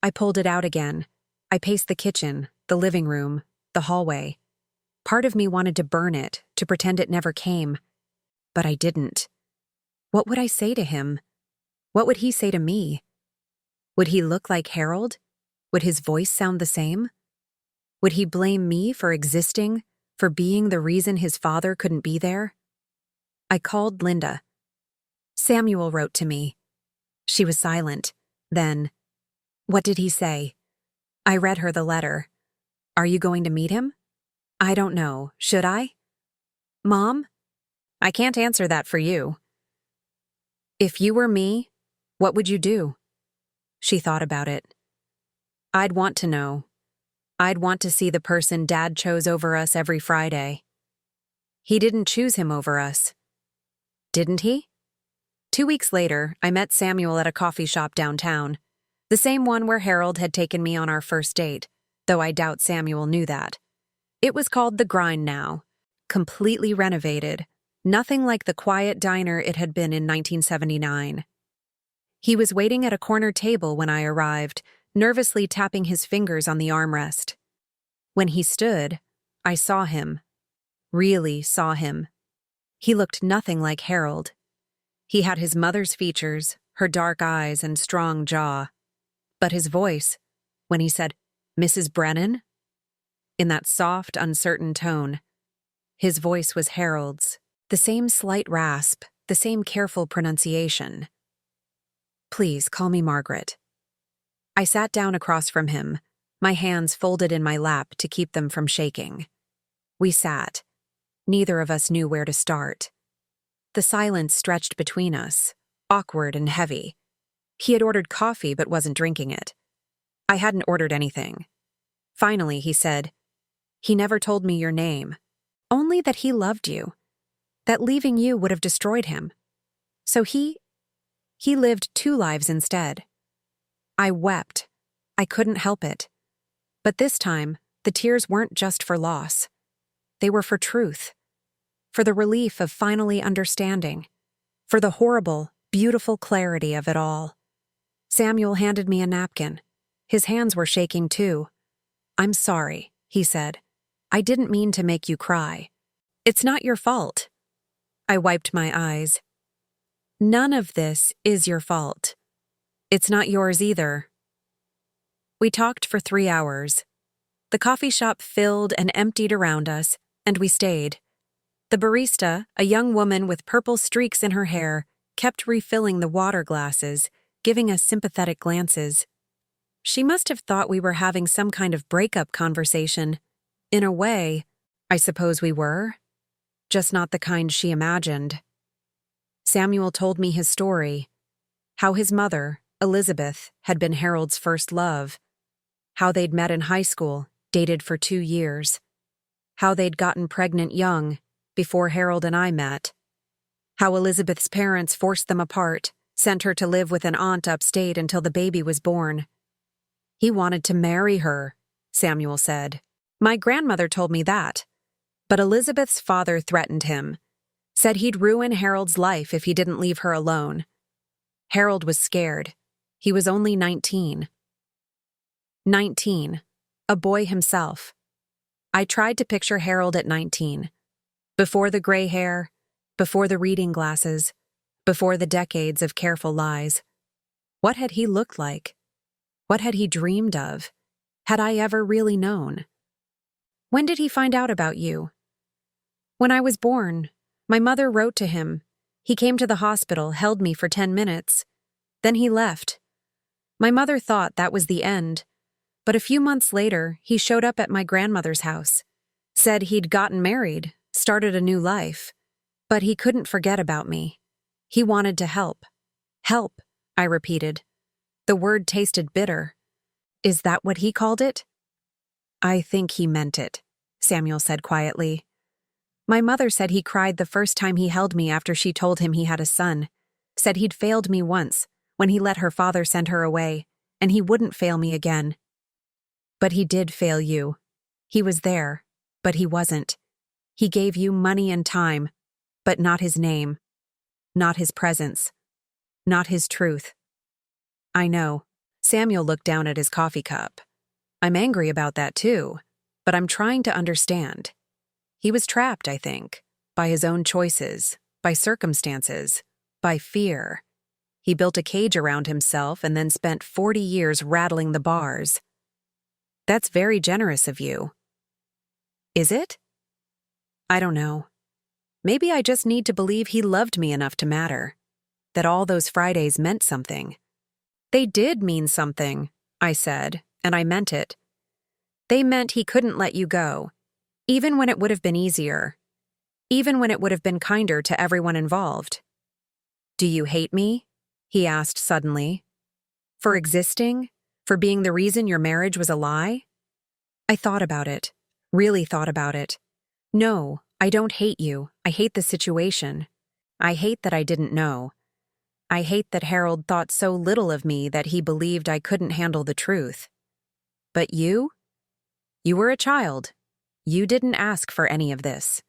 I pulled it out again. I paced the kitchen, the living room, the hallway. Part of me wanted to burn it, to pretend it never came. But I didn't. What would I say to him? What would he say to me? Would he look like Harold? Would his voice sound the same? Would he blame me for existing, for being the reason his father couldn't be there? I called Linda. Samuel wrote to me. She was silent. Then, what did he say? I read her the letter. Are you going to meet him? I don't know. Should I? Mom? I can't answer that for you. If you were me, what would you do? She thought about it. I'd want to know. I'd want to see the person Dad chose over us every Friday. He didn't choose him over us. Didn't he? 2 weeks later, I met Samuel at a coffee shop downtown, the same one where Harold had taken me on our first date, though I doubt Samuel knew that. It was called The Grind now, completely renovated, nothing like the quiet diner it had been in 1979. He was waiting at a corner table when I arrived, nervously tapping his fingers on the armrest. When he stood, I saw him. Really saw him. He looked nothing like Harold. He had his mother's features, her dark eyes and strong jaw. But his voice, when he said, "Mrs. Brennan?" in that soft, uncertain tone, his voice was Harold's, the same slight rasp, the same careful pronunciation. "Please call me Margaret." I sat down across from him, my hands folded in my lap to keep them from shaking. We sat. Neither of us knew where to start. The silence stretched between us, awkward and heavy. He had ordered coffee but wasn't drinking it. I hadn't ordered anything. Finally, he said, "He never told me your name. Only that he loved you. That leaving you would have destroyed him. So he lived 2 lives instead." I wept. I couldn't help it. But this time, the tears weren't just for loss. They were for truth. For the relief of finally understanding. For the horrible, beautiful clarity of it all. Samuel handed me a napkin. His hands were shaking too. "I'm sorry," he said. "I didn't mean to make you cry. It's not your fault." I wiped my eyes. "None of this is your fault. It's not yours either." We talked for 3 hours. The coffee shop filled and emptied around us, and we stayed. The barista, a young woman with purple streaks in her hair, kept refilling the water glasses, giving us sympathetic glances. She must have thought we were having some kind of breakup conversation. In a way, I suppose we were. Just not the kind she imagined. Samuel told me his story. How his mother, Elizabeth, had been Harold's first love. How they'd met in high school, dated for 2 years. How they'd gotten pregnant young, before Harold and I met. How Elizabeth's parents forced them apart, sent her to live with an aunt upstate until the baby was born. "He wanted to marry her," Samuel said. "My grandmother told me that. But Elizabeth's father threatened him, said he'd ruin Harold's life if he didn't leave her alone. Harold was scared. He was only 19. 19, a boy himself. I tried to picture Harold at 19. Before the gray hair, before the reading glasses, before the decades of careful lies. What had he looked like? What had he dreamed of? Had I ever really known? "When did he find out about you?" "When I was born. My mother wrote to him. He came to the hospital, held me for 10 minutes. Then he left. My mother thought that was the end. But a few months later, he showed up at my grandmother's house. Said he'd gotten married, started a new life. But he couldn't forget about me. He wanted to help." "Help," I repeated. The word tasted bitter. "Is that what he called it?" "I think he meant it," Samuel said quietly. "My mother said he cried the first time he held me after she told him he had a son. Said he'd failed me once, when he let her father send her away, and he wouldn't fail me again. But he did fail you. He was there, but he wasn't. He gave you money and time, but not his name, not his presence, not his truth." "I know." Samuel looked down at his coffee cup. "I'm angry about that too, but I'm trying to understand. He was trapped, I think, by his own choices, by circumstances, by fear. He built a cage around himself and then spent 40 years rattling the bars. That's very generous of you." "Is it?" "I don't know. Maybe I just need to believe he loved me enough to matter. That all those Fridays meant something." "They did mean something," I said, and I meant it. "They meant he couldn't let you go, even when it would have been easier, even when it would have been kinder to everyone involved." "Do you hate me?" he asked suddenly. "For existing? For being the reason your marriage was a lie?" I thought about it, really thought about it. "No, I don't hate you. I hate the situation. I hate that I didn't know. I hate that Harold thought so little of me that he believed I couldn't handle the truth. But you? You were a child. You didn't ask for any of this.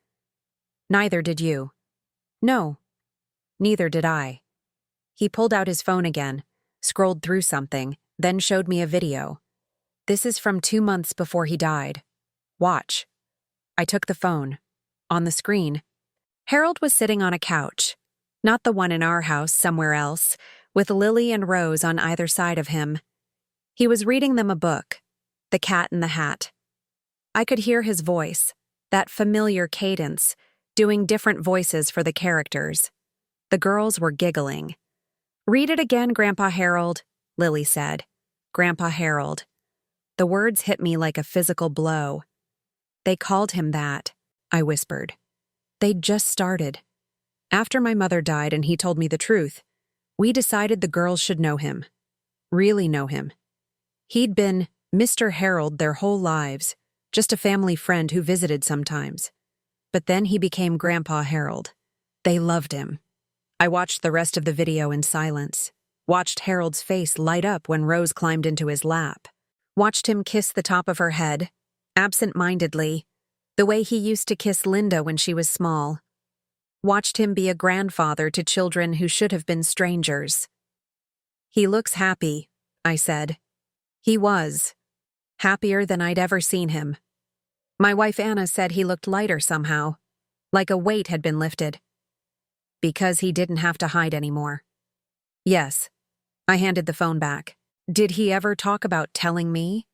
Neither did you. No, neither did I." He pulled out his phone again, scrolled through something, then showed me a video. "This is from 2 months before he died. Watch." I took the phone. On the screen, Harold was sitting on a couch. Not the one in our house, somewhere else, with Lily and Rose on either side of him. He was reading them a book, The Cat in the Hat. I could hear his voice, that familiar cadence, doing different voices for the characters. The girls were giggling. "Read it again, Grandpa Harold," Lily said. Grandpa Harold. The words hit me like a physical blow. "They called him that," I whispered. "They'd just started. After my mother died and he told me the truth, we decided the girls should know him. Really know him. He'd been Mr. Harold their whole lives, just a family friend who visited sometimes. But then he became Grandpa Harold. They loved him." I watched the rest of the video in silence, watched Harold's face light up when Rose climbed into his lap, watched him kiss the top of her head, absent-mindedly, the way he used to kiss Linda when she was small. Watched him be a grandfather to children who should have been strangers. "He looks happy," I said. He was. Happier than I'd ever seen him. My wife Anna said he looked lighter somehow, like a weight had been lifted. Because he didn't have to hide anymore. Yes. I handed the phone back. "Did he ever talk about telling me?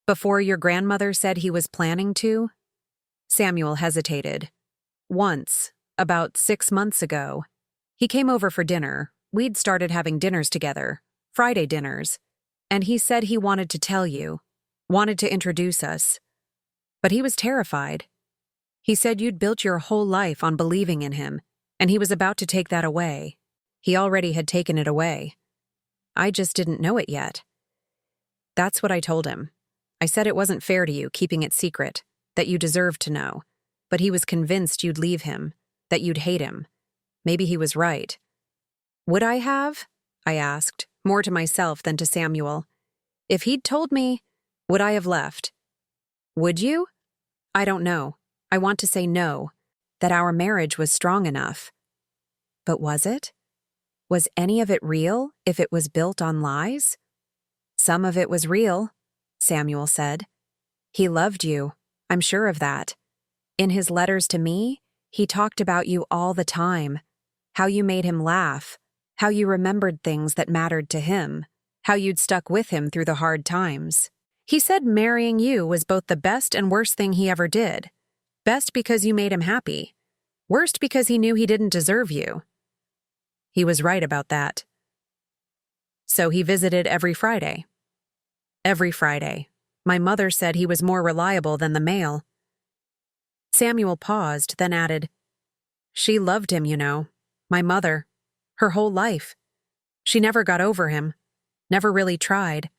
Before your grandmother said he was planning to?" Samuel hesitated. "Once, about 6 months ago. He came over for dinner. We'd started having dinners together, Friday dinners, and he said he wanted to tell you, wanted to introduce us. But he was terrified. He said you'd built your whole life on believing in him, and he was about to take that away. He already had taken it away. I just didn't know it yet." That's what I told him. I said it wasn't fair to you keeping it secret, that you deserved to know, but he was convinced you'd leave him, that you'd hate him. Maybe he was right. "Would I have?" I asked, more to myself than to Samuel. "If he'd told me, would I have left?" "Would you?" "I don't know. I want to say no, that our marriage was strong enough." But was it? Was any of it real if it was built on lies? "Some of it was real," Samuel said. "He loved you, I'm sure of that. In his letters to me, he talked about you all the time, how you made him laugh, how you remembered things that mattered to him, how you'd stuck with him through the hard times. He said marrying you was both the best and worst thing he ever did. Best because you made him happy. Worst because he knew he didn't deserve you." He was right about that. "So he visited every Friday?" "Every Friday. My mother said he was more reliable than the mail." Samuel paused, then added, "She loved him, you know. My mother. Her whole life. She never got over him. Never really tried.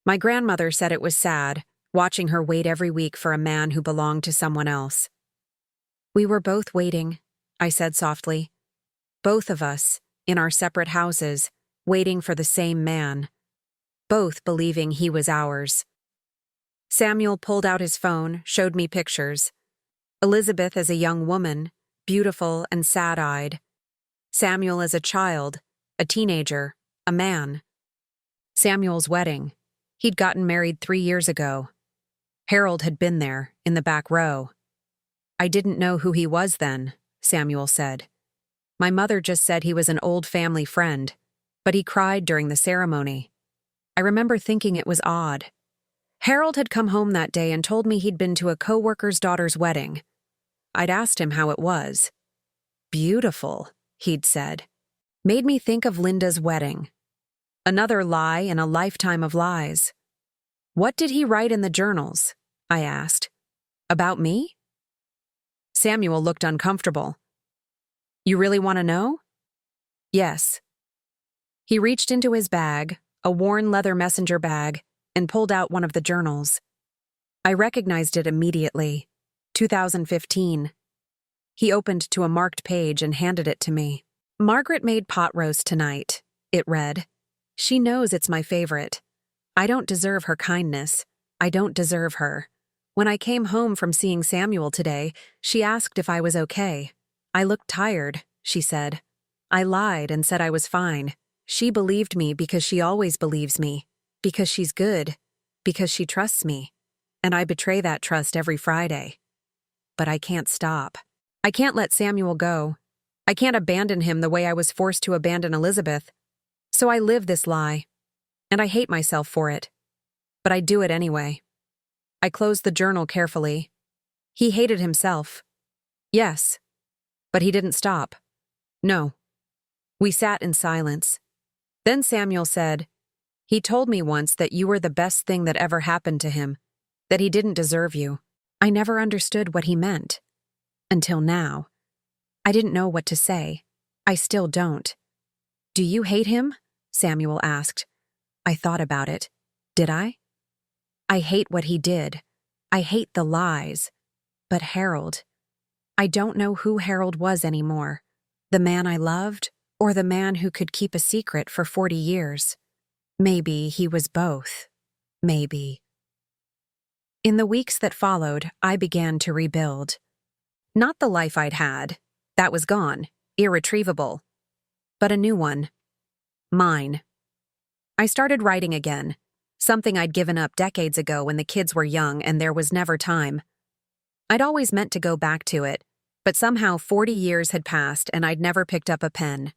My grandmother said it was sad, watching her wait every week for a man who belonged to someone else." "We were both waiting," I said softly. "Both of us, in our separate houses, waiting for the same man. Both believing he was ours." Samuel pulled out his phone, showed me pictures. Elizabeth as a young woman, beautiful and sad-eyed. Samuel as a child, a teenager, a man. Samuel's wedding. He'd gotten married 3 years ago. Harold had been there, in the back row. "I didn't know who he was then," Samuel said. "My mother just said he was an old family friend, but he cried during the ceremony. I remember thinking it was odd. Harold had come home that day and told me he'd been to a co-worker's daughter's wedding. I'd asked him how it was. Beautiful, he'd said. Made me think of Linda's wedding. Another lie in a lifetime of lies. What did he write in the journals? I asked. About me? Samuel looked uncomfortable. You really want to know? Yes. He reached into his bag, a worn leather messenger bag, and pulled out one of the journals. I recognized it immediately. 2015. He opened to a marked page and handed it to me. Margaret made pot roast tonight, it read. She knows it's my favorite. I don't deserve her kindness. I don't deserve her. When I came home from seeing Samuel today, she asked if I was okay. I looked tired, she said. I lied and said I was fine. She believed me because she always believes me, because she's good, because she trusts me, and I betray that trust every Friday. But I can't stop. I can't let Samuel go. I can't abandon him the way I was forced to abandon Elizabeth. So I live this lie, and I hate myself for it. But I do it anyway. I closed the journal carefully. He hated himself. Yes. But he didn't stop. No. We sat in silence. Then Samuel said, "He told me once that you were the best thing that ever happened to him, that he didn't deserve you." I never understood what he meant. Until now. I didn't know what to say. I still don't. "Do you hate him?" Samuel asked. I thought about it. Did I? I hate what he did. I hate the lies. But Harold. I don't know who Harold was anymore. The man I loved, or the man who could keep a secret for 40 years. Maybe he was both. Maybe. In the weeks that followed, I began to rebuild. Not the life I'd had. That was gone, irretrievable. But a new one. Mine. I started writing again, something I'd given up decades ago when the kids were young and there was never time. I'd always meant to go back to it, but somehow 40 years had passed and I'd never picked up a pen.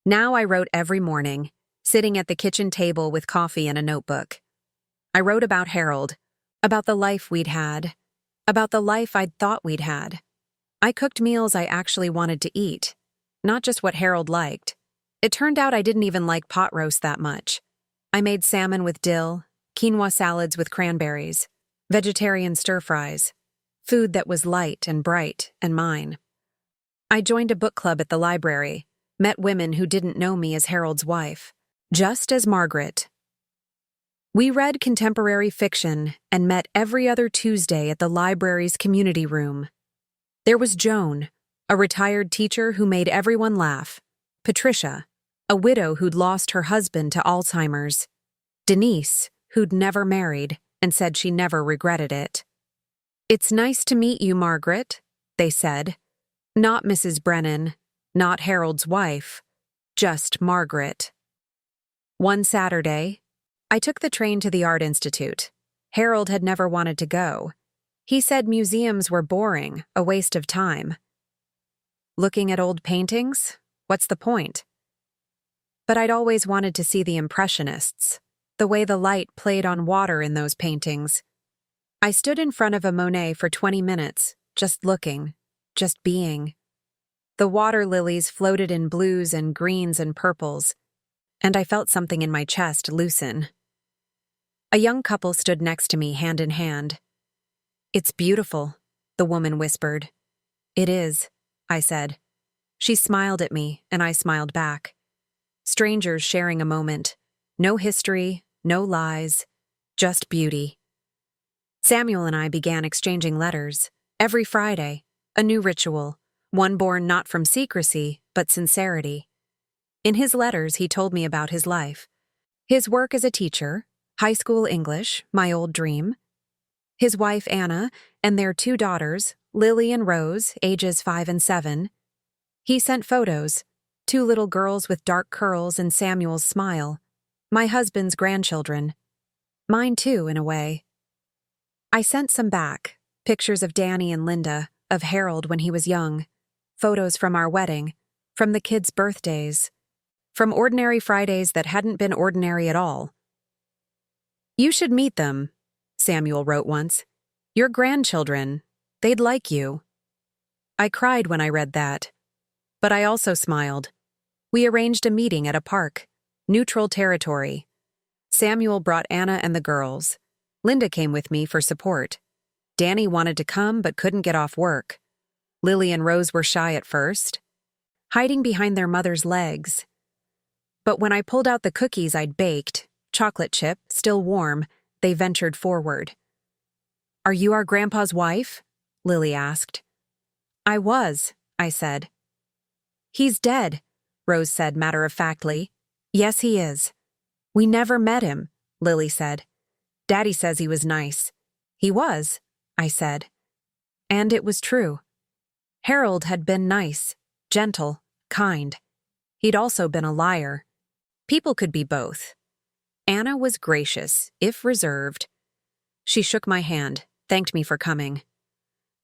Now I wrote every morning, sitting at the kitchen table with coffee and a notebook. I wrote about Harold, about the life we'd had, about the life I'd thought we'd had. I cooked meals I actually wanted to eat, not just what Harold liked. It turned out I didn't even like pot roast that much. I made salmon with dill, quinoa salads with cranberries, vegetarian stir-fries, food that was light and bright and mine. I joined a book club at the library, met women who didn't know me as Harold's wife, just as Margaret. We read contemporary fiction and met every other Tuesday at the library's community room. There was Joan, a retired teacher who made everyone laugh, Patricia, a widow who'd lost her husband to Alzheimer's, Denise, who'd never married and said she never regretted it. "It's nice to meet you, Margaret," they said. Not Mrs. Brennan, not Harold's wife, just Margaret. One Saturday, I took the train to the Art Institute. Harold had never wanted to go. He said museums were boring, a waste of time. Looking at old paintings? What's the point? But I'd always wanted to see the Impressionists, the way the light played on water in those paintings. I stood in front of a Monet for 20 minutes, just looking, just being. The water lilies floated in blues and greens and purples, and I felt something in my chest loosen. A young couple stood next to me, hand in hand. "It's beautiful," the woman whispered. "It is," I said. She smiled at me, and I smiled back. Strangers sharing a moment. No history, no lies, just beauty. Samuel and I began exchanging letters. Every Friday, a new ritual, one born not from secrecy, but sincerity. In his letters, he told me about his life. His work as a teacher, high school English, my old dream. His wife, Anna, and their 2 daughters, Lily and Rose, ages 5 and 7. He sent photos, 2 little girls with dark curls and Samuel's smile. My husband's grandchildren. Mine too, in a way. I sent some back, pictures of Danny and Linda, of Harold when he was young, photos from our wedding, from the kids' birthdays, from ordinary Fridays that hadn't been ordinary at all. "You should meet them," Samuel wrote once. "Your grandchildren. They'd like you." I cried when I read that. But I also smiled. We arranged a meeting at a park, neutral territory. Samuel brought Anna and the girls. Linda came with me for support. Danny wanted to come but couldn't get off work. Lily and Rose were shy at first, hiding behind their mother's legs. But when I pulled out the cookies I'd baked, chocolate chip, still warm, they ventured forward. "Are you our grandpa's wife?" Lily asked. "I was," I said. "He's dead," Rose said matter-of-factly. "Yes, he is." "We never met him," Lily said. "Daddy says he was nice." "He was," I said. And it was true. Harold had been nice, gentle, kind. He'd also been a liar. People could be both. Anna was gracious, if reserved. She shook my hand, thanked me for coming.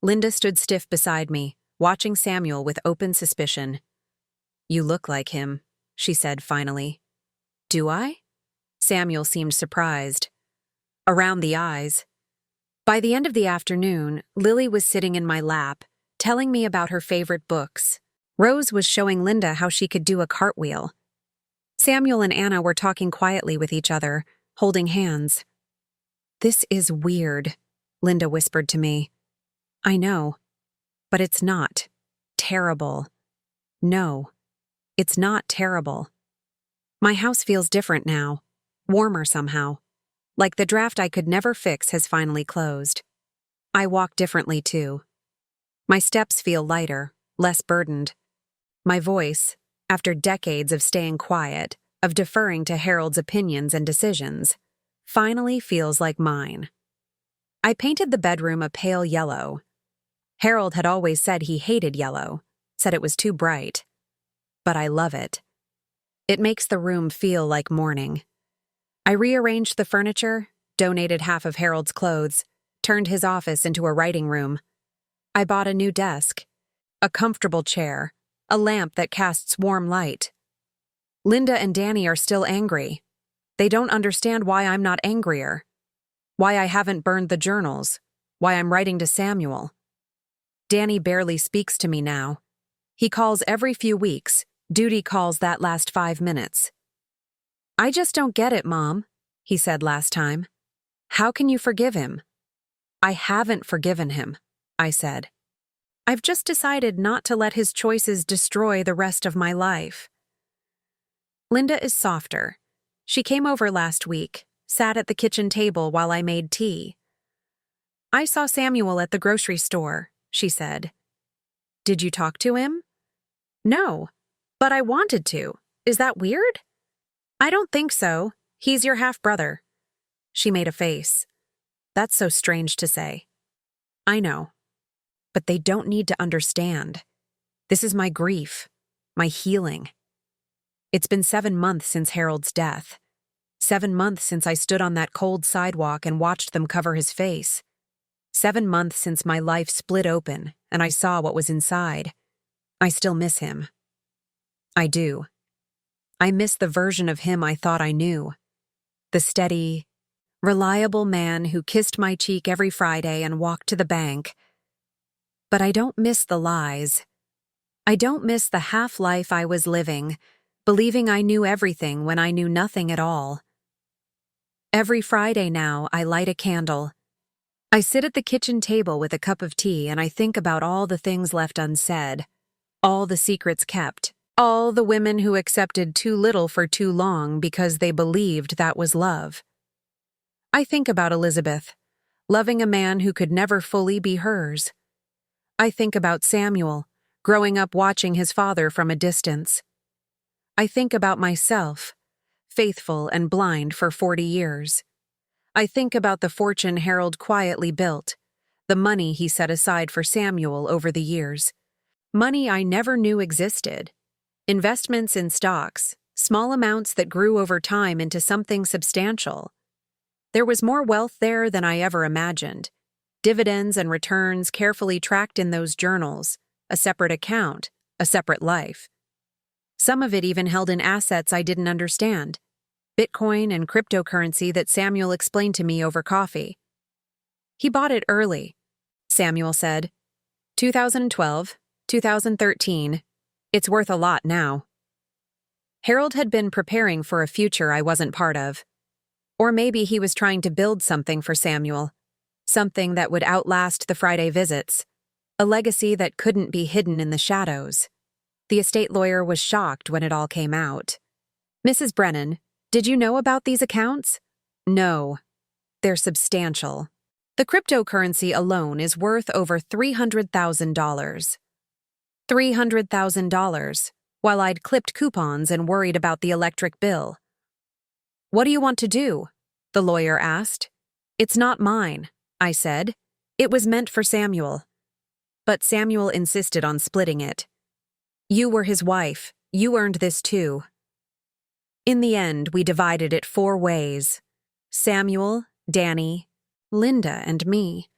Linda stood stiff beside me, watching Samuel with open suspicion. "You look like him," she said finally. Do I? Samuel seemed surprised. Around the eyes. By the end of the afternoon, Lily was sitting in my lap, telling me about her favorite books. Rose was showing Linda how she could do a cartwheel. Samuel and Anna were talking quietly with each other, holding hands. "This is weird," Linda whispered to me. "I know, but it's not. Terrible. No, it's not terrible. My house feels different now, warmer somehow, like the draft I could never fix has finally closed. I walk differently too. My steps feel lighter, less burdened. My voice, after decades of staying quiet, of deferring to Harold's opinions and decisions, finally feels like mine. I painted the bedroom a pale yellow. Harold had always said he hated yellow, said it was too bright. But I love it. It makes the room feel like morning. I rearranged the furniture, donated half of Harold's clothes, turned his office into a writing room. I bought a new desk, a comfortable chair, a lamp that casts warm light. Linda and Danny are still angry. They don't understand why I'm not angrier, why I haven't burned the journals, why I'm writing to Samuel. Danny barely speaks to me now. He calls every few weeks, duty calls that last 5 minutes. "I just don't get it, Mom," he said last time. "How can you forgive him?" "I haven't forgiven him," I said. "I've just decided not to let his choices destroy the rest of my life." Linda is softer. She came over last week, sat at the kitchen table while I made tea. "I saw Samuel at the grocery store," she said. "Did you talk to him?" "No, but I wanted to. Is that weird?" "I don't think so. He's your half-brother." She made a face. "That's so strange to say." "I know. But they don't need to understand. This is my grief, my healing. It's been 7 months since Harold's death. 7 months since I stood on that cold sidewalk and watched them cover his face. 7 months since my life split open and I saw what was inside. I still miss him. I do. I miss the version of him I thought I knew. The steady, reliable man who kissed my cheek every Friday and walked to the bank. But I don't miss the lies. I don't miss the half-life I was living, believing I knew everything when I knew nothing at all. Every Friday now, I light a candle. I sit at the kitchen table with a cup of tea and I think about all the things left unsaid, all the secrets kept, all the women who accepted too little for too long because they believed that was love. I think about Elizabeth, loving a man who could never fully be hers. I think about Samuel, growing up watching his father from a distance. I think about myself, faithful and blind for 40 years. I think about the fortune Harold quietly built, the money he set aside for Samuel over the years. Money I never knew existed. Investments in stocks, small amounts that grew over time into something substantial. There was more wealth there than I ever imagined. Dividends and returns carefully tracked in those journals, a separate account, a separate life. Some of it even held in assets I didn't understand. Bitcoin and cryptocurrency that Samuel explained to me over coffee. "He bought it early," Samuel said. 2012, 2013. It's worth a lot now." Harold had been preparing for a future I wasn't part of. Or maybe he was trying to build something for Samuel, something that would outlast the Friday visits, a legacy that couldn't be hidden in the shadows. The estate lawyer was shocked when it all came out. "Mrs. Brennan, did you know about these accounts?" "No. They're substantial. The cryptocurrency alone is worth over $300,000. $300,000, while I'd clipped coupons and worried about the electric bill." "What do you want to do?" the lawyer asked. "It's not mine," I said. "It was meant for Samuel." But Samuel insisted on splitting it. "You were his wife. You earned this too." In the end, we divided it 4 ways. Samuel, Danny, Linda, and me.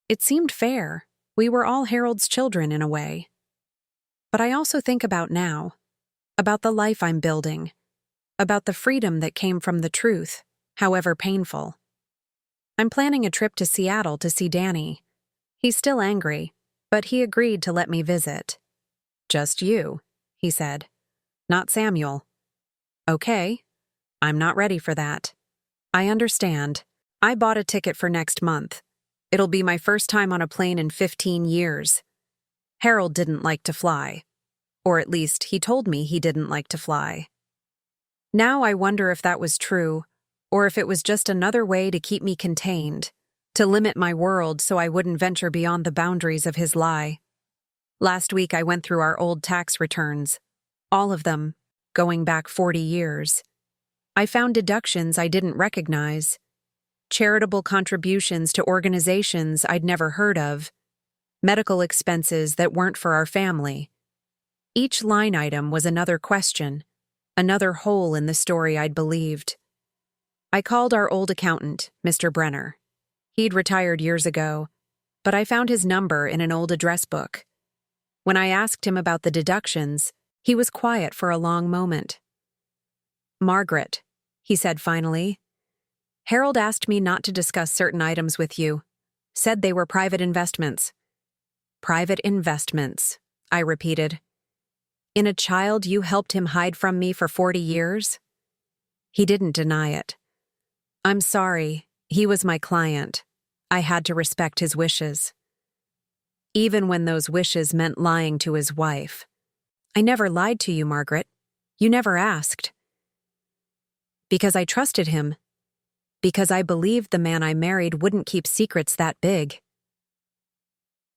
It seemed fair. We were all Harold's children in a way. But I also think about now, about the life I'm building, about the freedom that came from the truth, however painful. I'm planning a trip to Seattle to see Danny. He's still angry, but he agreed to let me visit. Just you, he said. Not Samuel. Okay. I'm not ready for that. I understand. I bought a ticket for next month. It'll be my first time on a plane in 15 years. Harold didn't like to fly. Or at least he told me he didn't like to fly. Now I wonder if that was true, or if it was just another way to keep me contained, to limit my world so I wouldn't venture beyond the boundaries of his lie. Last week I went through our old tax returns, all of them, going back 40 years. I found deductions I didn't recognize, charitable contributions to organizations I'd never heard of, medical expenses that weren't for our family. Each line item was another question, another hole in the story I'd believed. I called our old accountant, Mr. Brenner. He'd retired years ago, but I found his number in an old address book. When I asked him about the deductions, he was quiet for a long moment. Margaret, he said finally, Harold asked me not to discuss certain items with you, said they were private investments. Private investments, I repeated. In a child you helped him hide from me for 40 years? He didn't deny it. I'm sorry, he was my client. I had to respect his wishes. Even when those wishes meant lying to his wife. I never lied to you, Margaret. You never asked. Because I trusted him. Because I believed the man I married wouldn't keep secrets that big.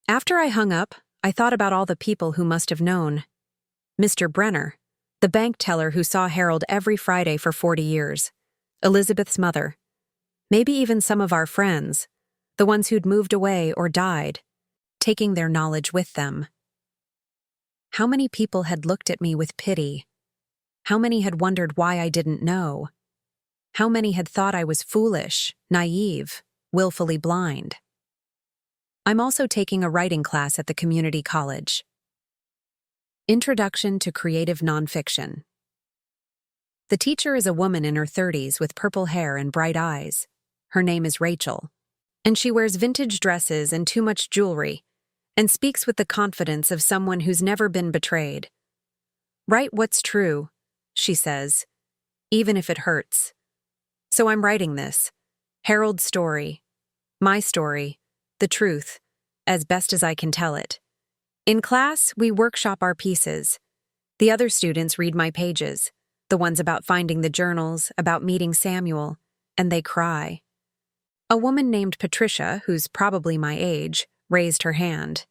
After I hung up, I thought about all the people who must have known. Mr. Brenner, the bank teller who saw Harold every Friday for 40 years. Elizabeth's mother. Maybe even some of our friends, the ones who'd moved away or died, taking their knowledge with them. How many people had looked at me with pity? How many had wondered why I didn't know? How many had thought I was foolish, naive, willfully blind? I'm also taking a writing class at the community college. Introduction to Creative Nonfiction. The teacher is a woman in her 30s with purple hair and bright eyes. Her name is Rachel, and she wears vintage dresses and too much jewelry, and speaks with the confidence of someone who's never been betrayed. Write what's true, she says, even if it hurts. So I'm writing this, Harold's story, my story, the truth, as best as I can tell it. In class, we workshop our pieces. The other students read my pages, the ones about finding the journals, about meeting Samuel, and they cry. A woman named Patricia, who's probably my age, raised her hand.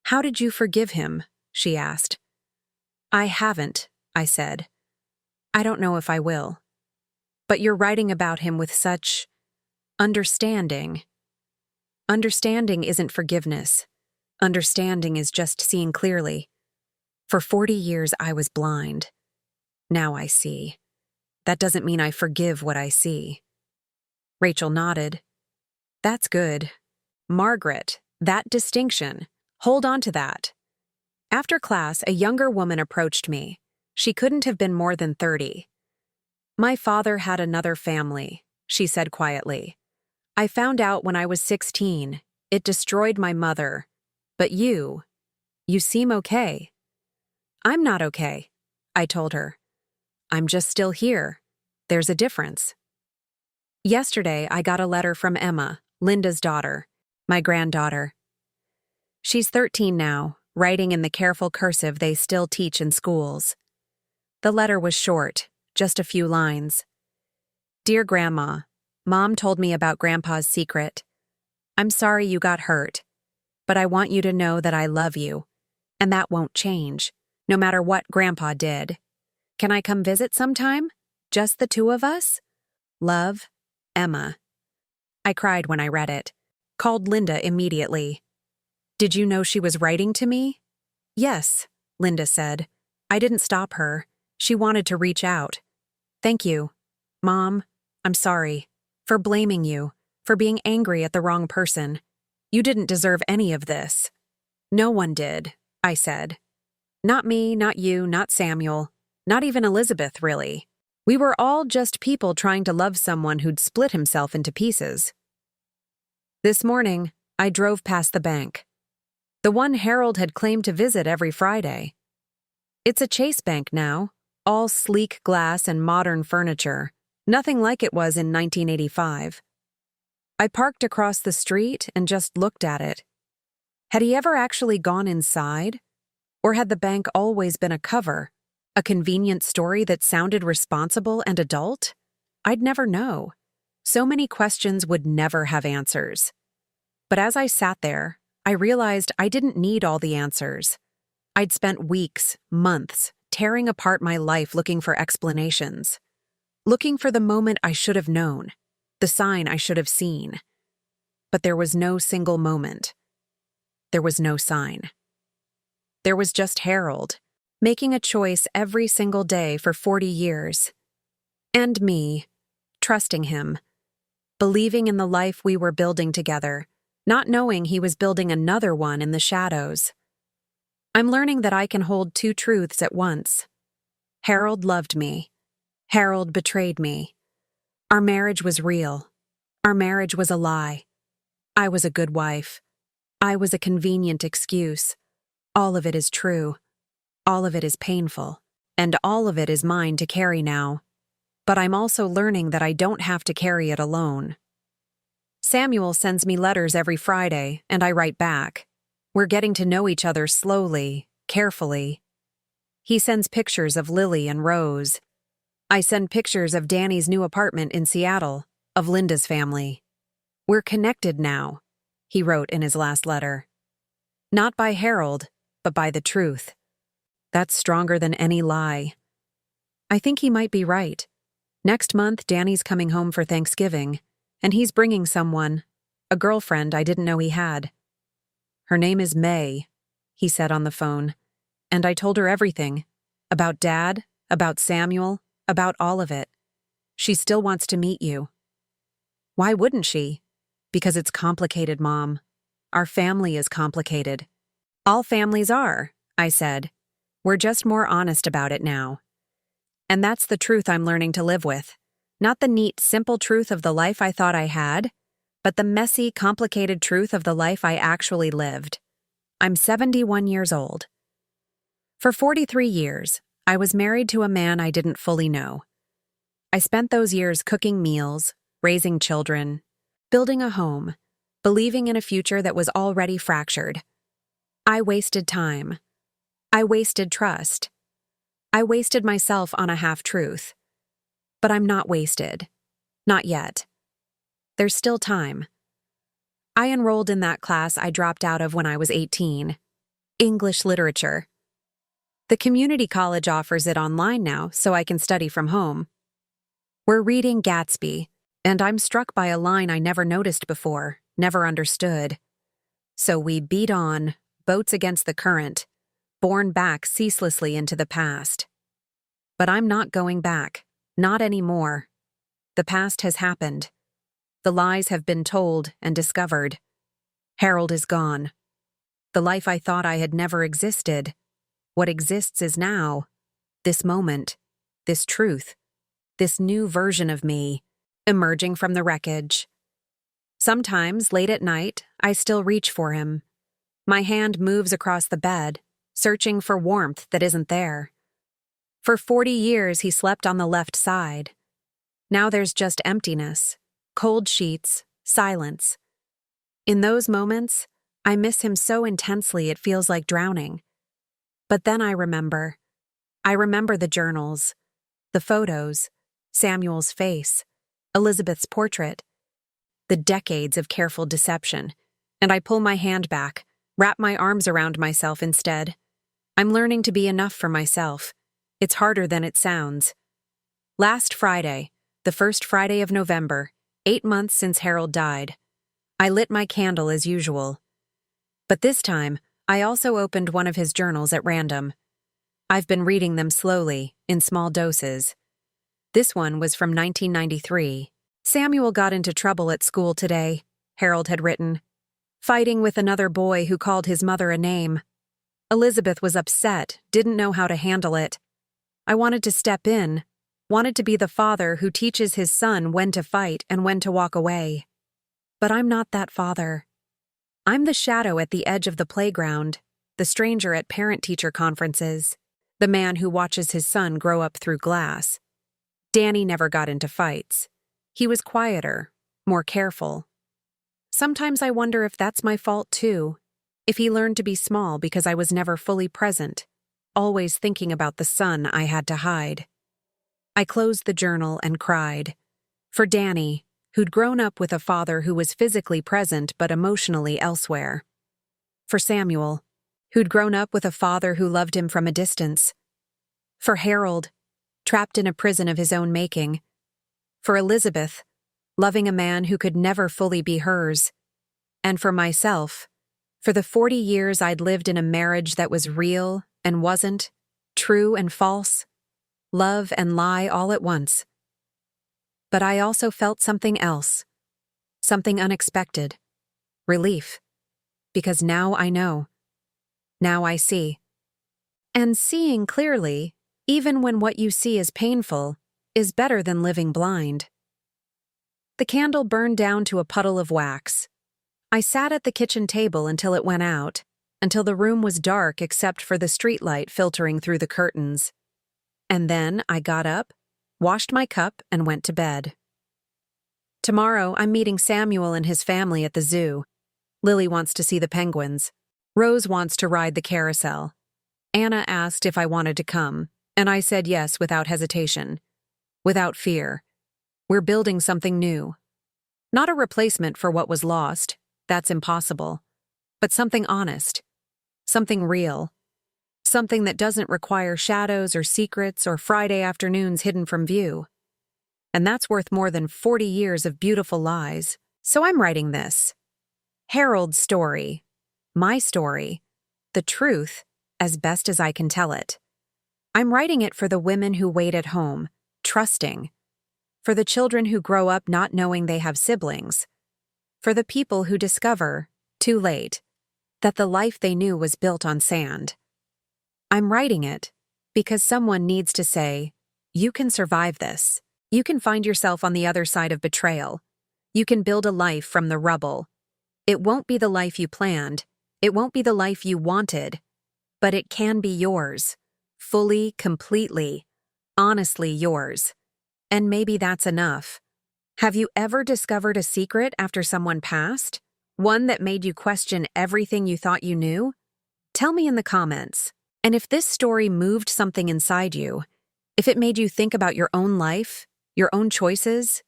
How did you forgive him? She asked. I haven't, I said. I don't know if I will. But you're writing about him with such understanding. Understanding isn't forgiveness. Understanding is just seeing clearly. For 40 years I was blind. Now I see. That doesn't mean I forgive what I see. Rachel nodded. That's good. Margaret, that distinction. Hold on to that. After class, a younger woman approached me. She couldn't have been more than 30. My father had another family, she said quietly. I found out when I was 16. It destroyed my mother. But you seem okay. I'm not okay, I told her. I'm just still here. There's a difference. Yesterday, I got a letter from Emma, Linda's daughter, my granddaughter. She's 13 now, writing in the careful cursive they still teach in schools. The letter was short, just a few lines. Dear Grandma, Mom told me about Grandpa's secret. I'm sorry you got hurt, but I want you to know that I love you, and that won't change, no matter what Grandpa did. Can I come visit sometime? Just the two of us? Love, Emma. I cried when I read it. Called Linda immediately. Did you know she was writing to me? Yes, Linda said. I didn't stop her. She wanted to reach out. Thank you. Mom, I'm sorry. For blaming you. For being angry at the wrong person. You didn't deserve any of this. No one did, I said. Not me, not you, not Samuel. Not even Elizabeth, really. We were all just people trying to love someone who'd split himself into pieces. This morning, I drove past the bank. The one Harold had claimed to visit every Friday. It's a Chase Bank now, all sleek glass and modern furniture, nothing like it was in 1985. I parked across the street and just looked at it. Had he ever actually gone inside? Or had the bank always been a cover, a convenient story that sounded responsible and adult? I'd never know. So many questions would never have answers. But as I sat there, I realized I didn't need all the answers. I'd spent weeks, months, tearing apart my life looking for explanations. Looking for the moment I should have known, the sign I should have seen. But there was no single moment. There was no sign. There was just Harold, making a choice every single day for 40 years. And me, trusting him, believing in the life we were building together, not knowing he was building another one in the shadows. I'm learning that I can hold two truths at once. Harold loved me. Harold betrayed me. Our marriage was real. Our marriage was a lie. I was a good wife. I was a convenient excuse. All of it is true. All of it is painful. And all of it is mine to carry now. But I'm also learning that I don't have to carry it alone. Samuel sends me letters every Friday, and I write back. We're getting to know each other slowly, carefully. He sends pictures of Lily and Rose. I send pictures of Danny's new apartment in Seattle, of Linda's family. We're connected now, he wrote in his last letter. Not by Harold, but by the truth. That's stronger than any lie. I think he might be right. Next month, Danny's coming home for Thanksgiving, and he's bringing someone, a girlfriend I didn't know he had. Her name is May, he said on the phone, and I told her everything, about Dad, about Samuel, about all of it. She still wants to meet you. Why wouldn't she? Because it's complicated, Mom. Our family is complicated. All families are, I said. We're just more honest about it now. And that's the truth I'm learning to live with. Not the neat, simple truth of the life I thought I had, but the messy, complicated truth of the life I actually lived. I'm 71 years old. For 43 years, I was married to a man I didn't fully know. I spent those years cooking meals, raising children, building a home, believing in a future that was already fractured. I wasted time. I wasted trust. I wasted myself on a half-truth. But I'm not wasted. Not yet. There's still time. I enrolled in that class I dropped out of when I was 18. English literature. The community college offers it online now, so I can study from home. We're reading Gatsby, and I'm struck by a line I never noticed before, never understood. So we beat on, boats against the current, borne back ceaselessly into the past. But I'm not going back. Not anymore. The past has happened. The lies have been told and discovered. Harold is gone. The life I thought I had never existed. What exists is now. This moment. This truth. This new version of me, emerging from the wreckage. Sometimes, late at night, I still reach for him. My hand moves across the bed, searching for warmth that isn't there. For 40 years, he slept on the left side. Now there's just emptiness, cold sheets, silence. In those moments, I miss him so intensely it feels like drowning. But then I remember. I remember the journals, the photos, Samuel's face, Elizabeth's portrait, the decades of careful deception, and I pull my hand back, wrap my arms around myself instead. I'm learning to be enough for myself. It's harder than it sounds. Last Friday, the first Friday of November, 8 months since Harold died, I lit my candle as usual. But this time, I also opened one of his journals at random. I've been reading them slowly, in small doses. This one was from 1993. Samuel got into trouble at school today, Harold had written. Fighting with another boy who called his mother a name. Elizabeth was upset, didn't know how to handle it. I wanted to step in, wanted to be the father who teaches his son when to fight and when to walk away. But I'm not that father. I'm the shadow at the edge of the playground, the stranger at parent-teacher conferences, the man who watches his son grow up through glass. Danny never got into fights. He was quieter, more careful. Sometimes I wonder if that's my fault too, if he learned to be small because I was never fully present, always thinking about the son I had to hide. I closed the journal and cried. For Danny, who'd grown up with a father who was physically present but emotionally elsewhere. For Samuel, who'd grown up with a father who loved him from a distance. For Harold, trapped in a prison of his own making. For Elizabeth, loving a man who could never fully be hers. And for myself, for the 40 years I'd lived in a marriage that was real and wasn't, true and false, love and lie all at once. But I also felt something else, something unexpected, relief, because now I know, now I see. And seeing clearly, even when what you see is painful, is better than living blind. The candle burned down to a puddle of wax. I sat at the kitchen table until it went out, until the room was dark except for the streetlight filtering through the curtains. And then I got up, washed my cup, and went to bed. Tomorrow, I'm meeting Samuel and his family at the zoo. Lily wants to see the penguins. Rose wants to ride the carousel. Anna asked if I wanted to come, and I said yes without hesitation, without fear. We're building something new. Not a replacement for what was lost, that's impossible, but something honest, something real, something that doesn't require shadows or secrets or Friday afternoons hidden from view. And that's worth more than 40 years of beautiful lies. So I'm writing this. Harold's story. My story. The truth, as best as I can tell it. I'm writing it for the women who wait at home, trusting. For the children who grow up not knowing they have siblings. For the people who discover, too late, that the life they knew was built on sand. I'm writing it because someone needs to say, you can survive this. You can find yourself on the other side of betrayal. You can build a life from the rubble. It won't be the life you planned. It won't be the life you wanted. But it can be yours. Fully, completely, honestly yours. And maybe that's enough. Have you ever discovered a secret after someone passed? One that made you question everything you thought you knew? Tell me in the comments. And if this story moved something inside you, if it made you think about your own life, your own choices,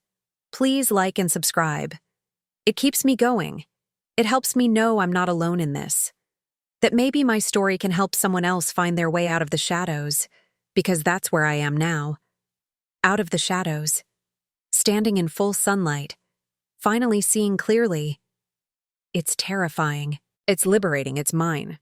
please like and subscribe. It keeps me going. It helps me know I'm not alone in this. That maybe my story can help someone else find their way out of the shadows, because that's where I am now. Out of the shadows. Standing in full sunlight. Finally seeing clearly. It's terrifying. It's liberating. It's mine.